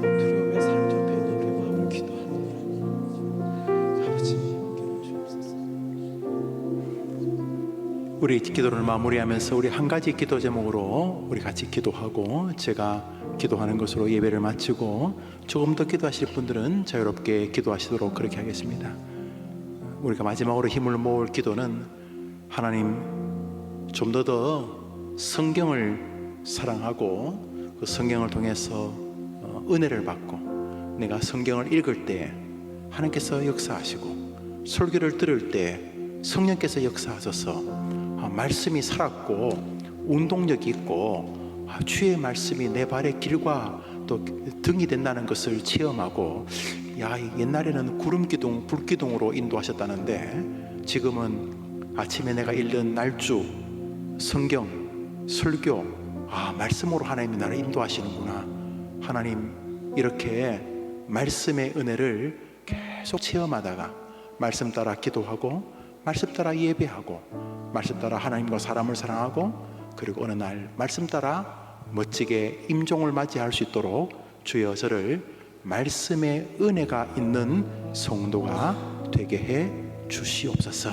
두려움의 삶 옆에 우리의 마음을 기도합니다. 우리 기도를 마무리하면서 우리 한 가지 기도 제목으로 우리 같이 기도하고 제가 기도하는 것으로 예배를 마치고 조금 더 기도하실 분들은 자유롭게 기도하시도록 그렇게 하겠습니다. 우리가 마지막으로 힘을 모을 기도는 하나님 좀 더 성경을 사랑하고 그 성경을 통해서 은혜를 받고 내가 성경을 읽을 때 하나님께서 역사하시고 설교를 들을 때 성령께서 역사하셔서 말씀이 살았고 운동력이 있고 주의 말씀이 내 발의 길과 또 등이 된다는 것을 체험하고 옛날에는 구름기둥, 불기둥으로 인도하셨다는데 지금은 아침에 내가 읽는 날주, 성경, 설교 말씀으로 하나님이 나를 인도하시는구나. 하나님 이렇게 말씀의 은혜를 계속 체험하다가 말씀 따라 기도하고 말씀 따라 예배하고 말씀 따라 하나님과 사람을 사랑하고 그리고 어느 날 말씀 따라 멋지게 임종을 맞이할 수 있도록 주여 저를 말씀의 은혜가 있는 성도가 되게 해 주시옵소서.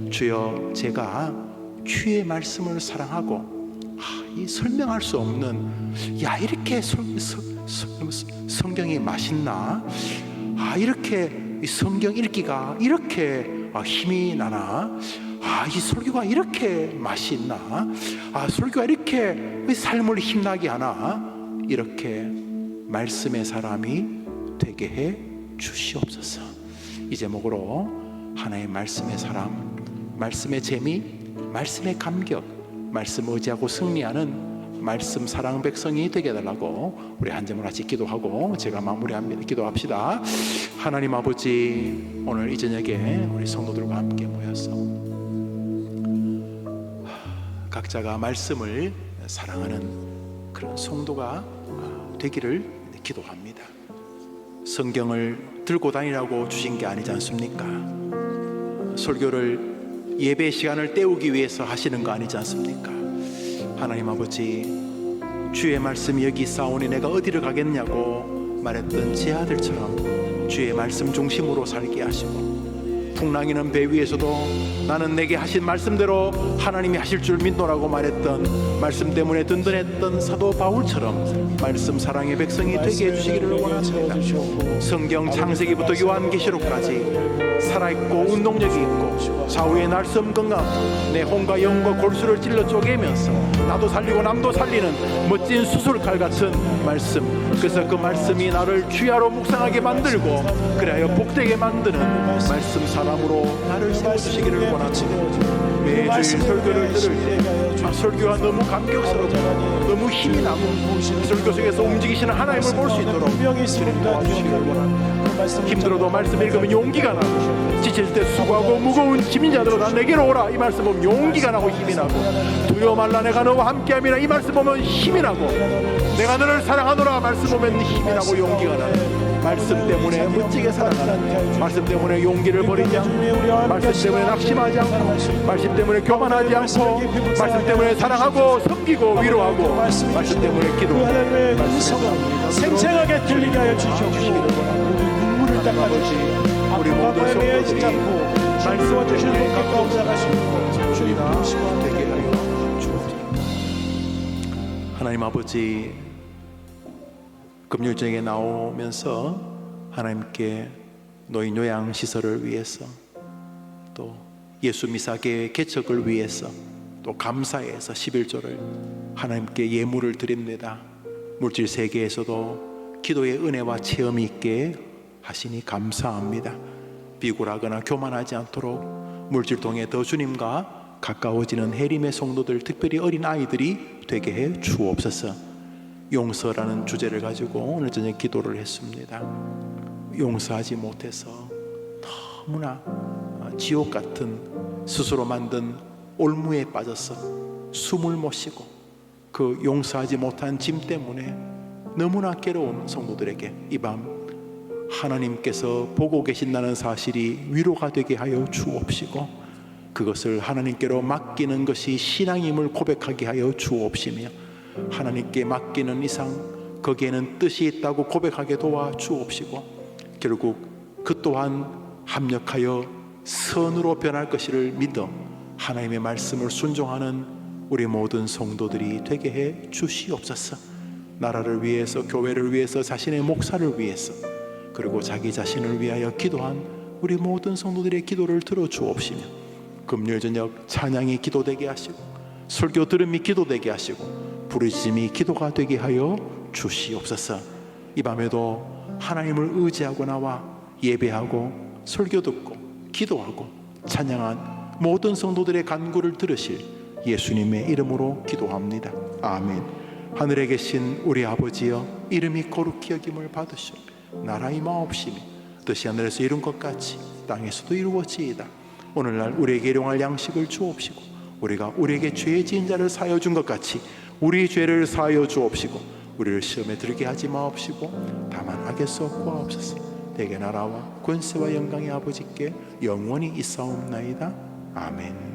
주여 제가 주의 말씀을 사랑하고 이 설명할 수 없는 이렇게 성경이 맛있나? 이렇게 성경 읽기가 이렇게 힘이 나나? 이 설교가 이렇게 맛이 있나? 설교가 이렇게 삶을 힘나게 하나? 이렇게 말씀의 사람이 되게 해 주시옵소서. 이 제목으로 하나의 말씀의 사람, 말씀의 재미, 말씀의 감격, 말씀 의지하고 승리하는 말씀 사랑 백성이 되게 해달라고 우리 한 점을 같이 기도하고 제가 마무리합니다. 기도합시다. 하나님 아버지, 오늘 이 저녁에 우리 성도들과 함께 모여서 각자가 말씀을 사랑하는 그런 성도가 되기를 기도합니다. 성경을 들고 다니라고 주신 게 아니지 않습니까? 설교를 예배 시간을 때우기 위해서 하시는 거 아니지 않습니까? 하나님 아버지, 주의 말씀이 여기 있사오니 내가 어디를 가겠냐고 말했던 제 아들처럼 주의 말씀 중심으로 살게 하시고 풍랑이는 배 위에서도 나는 내게 하신 말씀대로 하나님이 하실 줄 믿노라고 말했던 말씀 때문에 든든했던 사도 바울처럼 말씀 사랑의 백성이 되게 해주시기를 원합니다. 성경 창세기부터 요한계시록까지 살아있고 운동력이 있고 좌우의 날섬 건강 내 혼과 영과 골수를 찔러 쪼개면서 나도 살리고 남도 살리는 멋진 수술칼 같은 말씀, 그래서 그 말씀이 나를 주야로 묵상하게 만들고 그래야 복되게 만드는 말씀 사람으로 나를 세워주시기를 원합니다. 매주일 설교를 들을 때 설교가 너무 감격스럽고 너무 힘이 나고 설교 속에서 움직이시는 하나님을 볼 수 있도록 주님 도와주시기를 원합니다. 힘들어도 말씀 읽으면 용기가 나고 지칠 때 수고하고 무거운 짐인 자들아 내게로 오라, 이 말씀 보면 용기가 나고 힘이 나고 두려워 말라 내가 너와 함께함이라, 이 말씀 보면 힘이 나고 내가 너를 사랑하노라 말씀 보면 힘이 나고 용기가 나고 말씀 때문에 멋지게 살아가는, 말씀 때문에 용기를 버리지 않고, 말씀 때문에 낙심하지 않고, 말씀 때문에 교만하지 않고, 말씀 때문에 사랑하고 섬기고 위로하고, 말씀 때문에 기도하고 말씀을 생생하게 들리게 하여 주시옵시고 눈물을 닦아주시고 우리 모두 매여지지 성도들이 않고 말씀을 주시는 분께 가운데 나가시고 주님 부르시고 되게 하여 주옵소서. 하나님 아버지, 금요일 저녁에 나오면서 하나님께 노인 요양시설을 위해서 또 예수 미사계 개척을 위해서 또 감사해서 11조를 하나님께 예물을 드립니다. 물질 세계에서도 기도의 은혜와 체험이 있게 하시니 감사합니다. 비굴하거나 교만하지 않도록 물질통에 더 주님과 가까워지는 해림의 성도들, 특별히 어린 아이들이 되게 해 주옵소서. 용서라는 주제를 가지고 오늘 저녁 기도를 했습니다. 용서하지 못해서 너무나 지옥 같은 스스로 만든 올무에 빠져서 숨을 못 쉬고 그 용서하지 못한 짐 때문에 너무나 괴로운 성도들에게 이 밤 하나님께서 보고 계신다는 사실이 위로가 되게 하여 주옵시고 그것을 하나님께로 맡기는 것이 신앙임을 고백하게 하여 주옵시며 하나님께 맡기는 이상 거기에는 뜻이 있다고 고백하게 도와 주옵시고 결국 그 또한 합력하여 선으로 변할 것을 믿어 하나님의 말씀을 순종하는 우리 모든 성도들이 되게 해 주시옵소서. 나라를 위해서, 교회를 위해서, 자신의 목사를 위해서, 그리고 자기 자신을 위하여 기도한 우리 모든 성도들의 기도를 들어 주옵시며, 금요일 저녁 찬양이 기도되게 하시고, 설교 들음이 기도되게 하시고, 부르짖음이 기도가 되게 하여 주시옵소서. 이 밤에도 하나님을 의지하고 나와 예배하고 설교 듣고 기도하고 찬양한 모든 성도들의 간구를 들으실 예수님의 이름으로 기도합니다. 아멘. 하늘에 계신 우리 아버지여, 이름이 거룩히 여김을 받으시오. 나라 임하옵시며 뜻이 하늘에서 이룬 것 같이 땅에서도 이루어지이다. 오늘날 우리에게 일용할 양식을 주옵시고, 우리가 우리에게 죄 지은 자를 사하여 준 것 같이 우리 죄를 사하여 주옵시고, 우리를 시험에 들게 하지 마옵시고 다만 악에서 구하옵소서. 대개 나라와 권세와 영광의 아버지께 영원히 있사옵나이다. 아멘.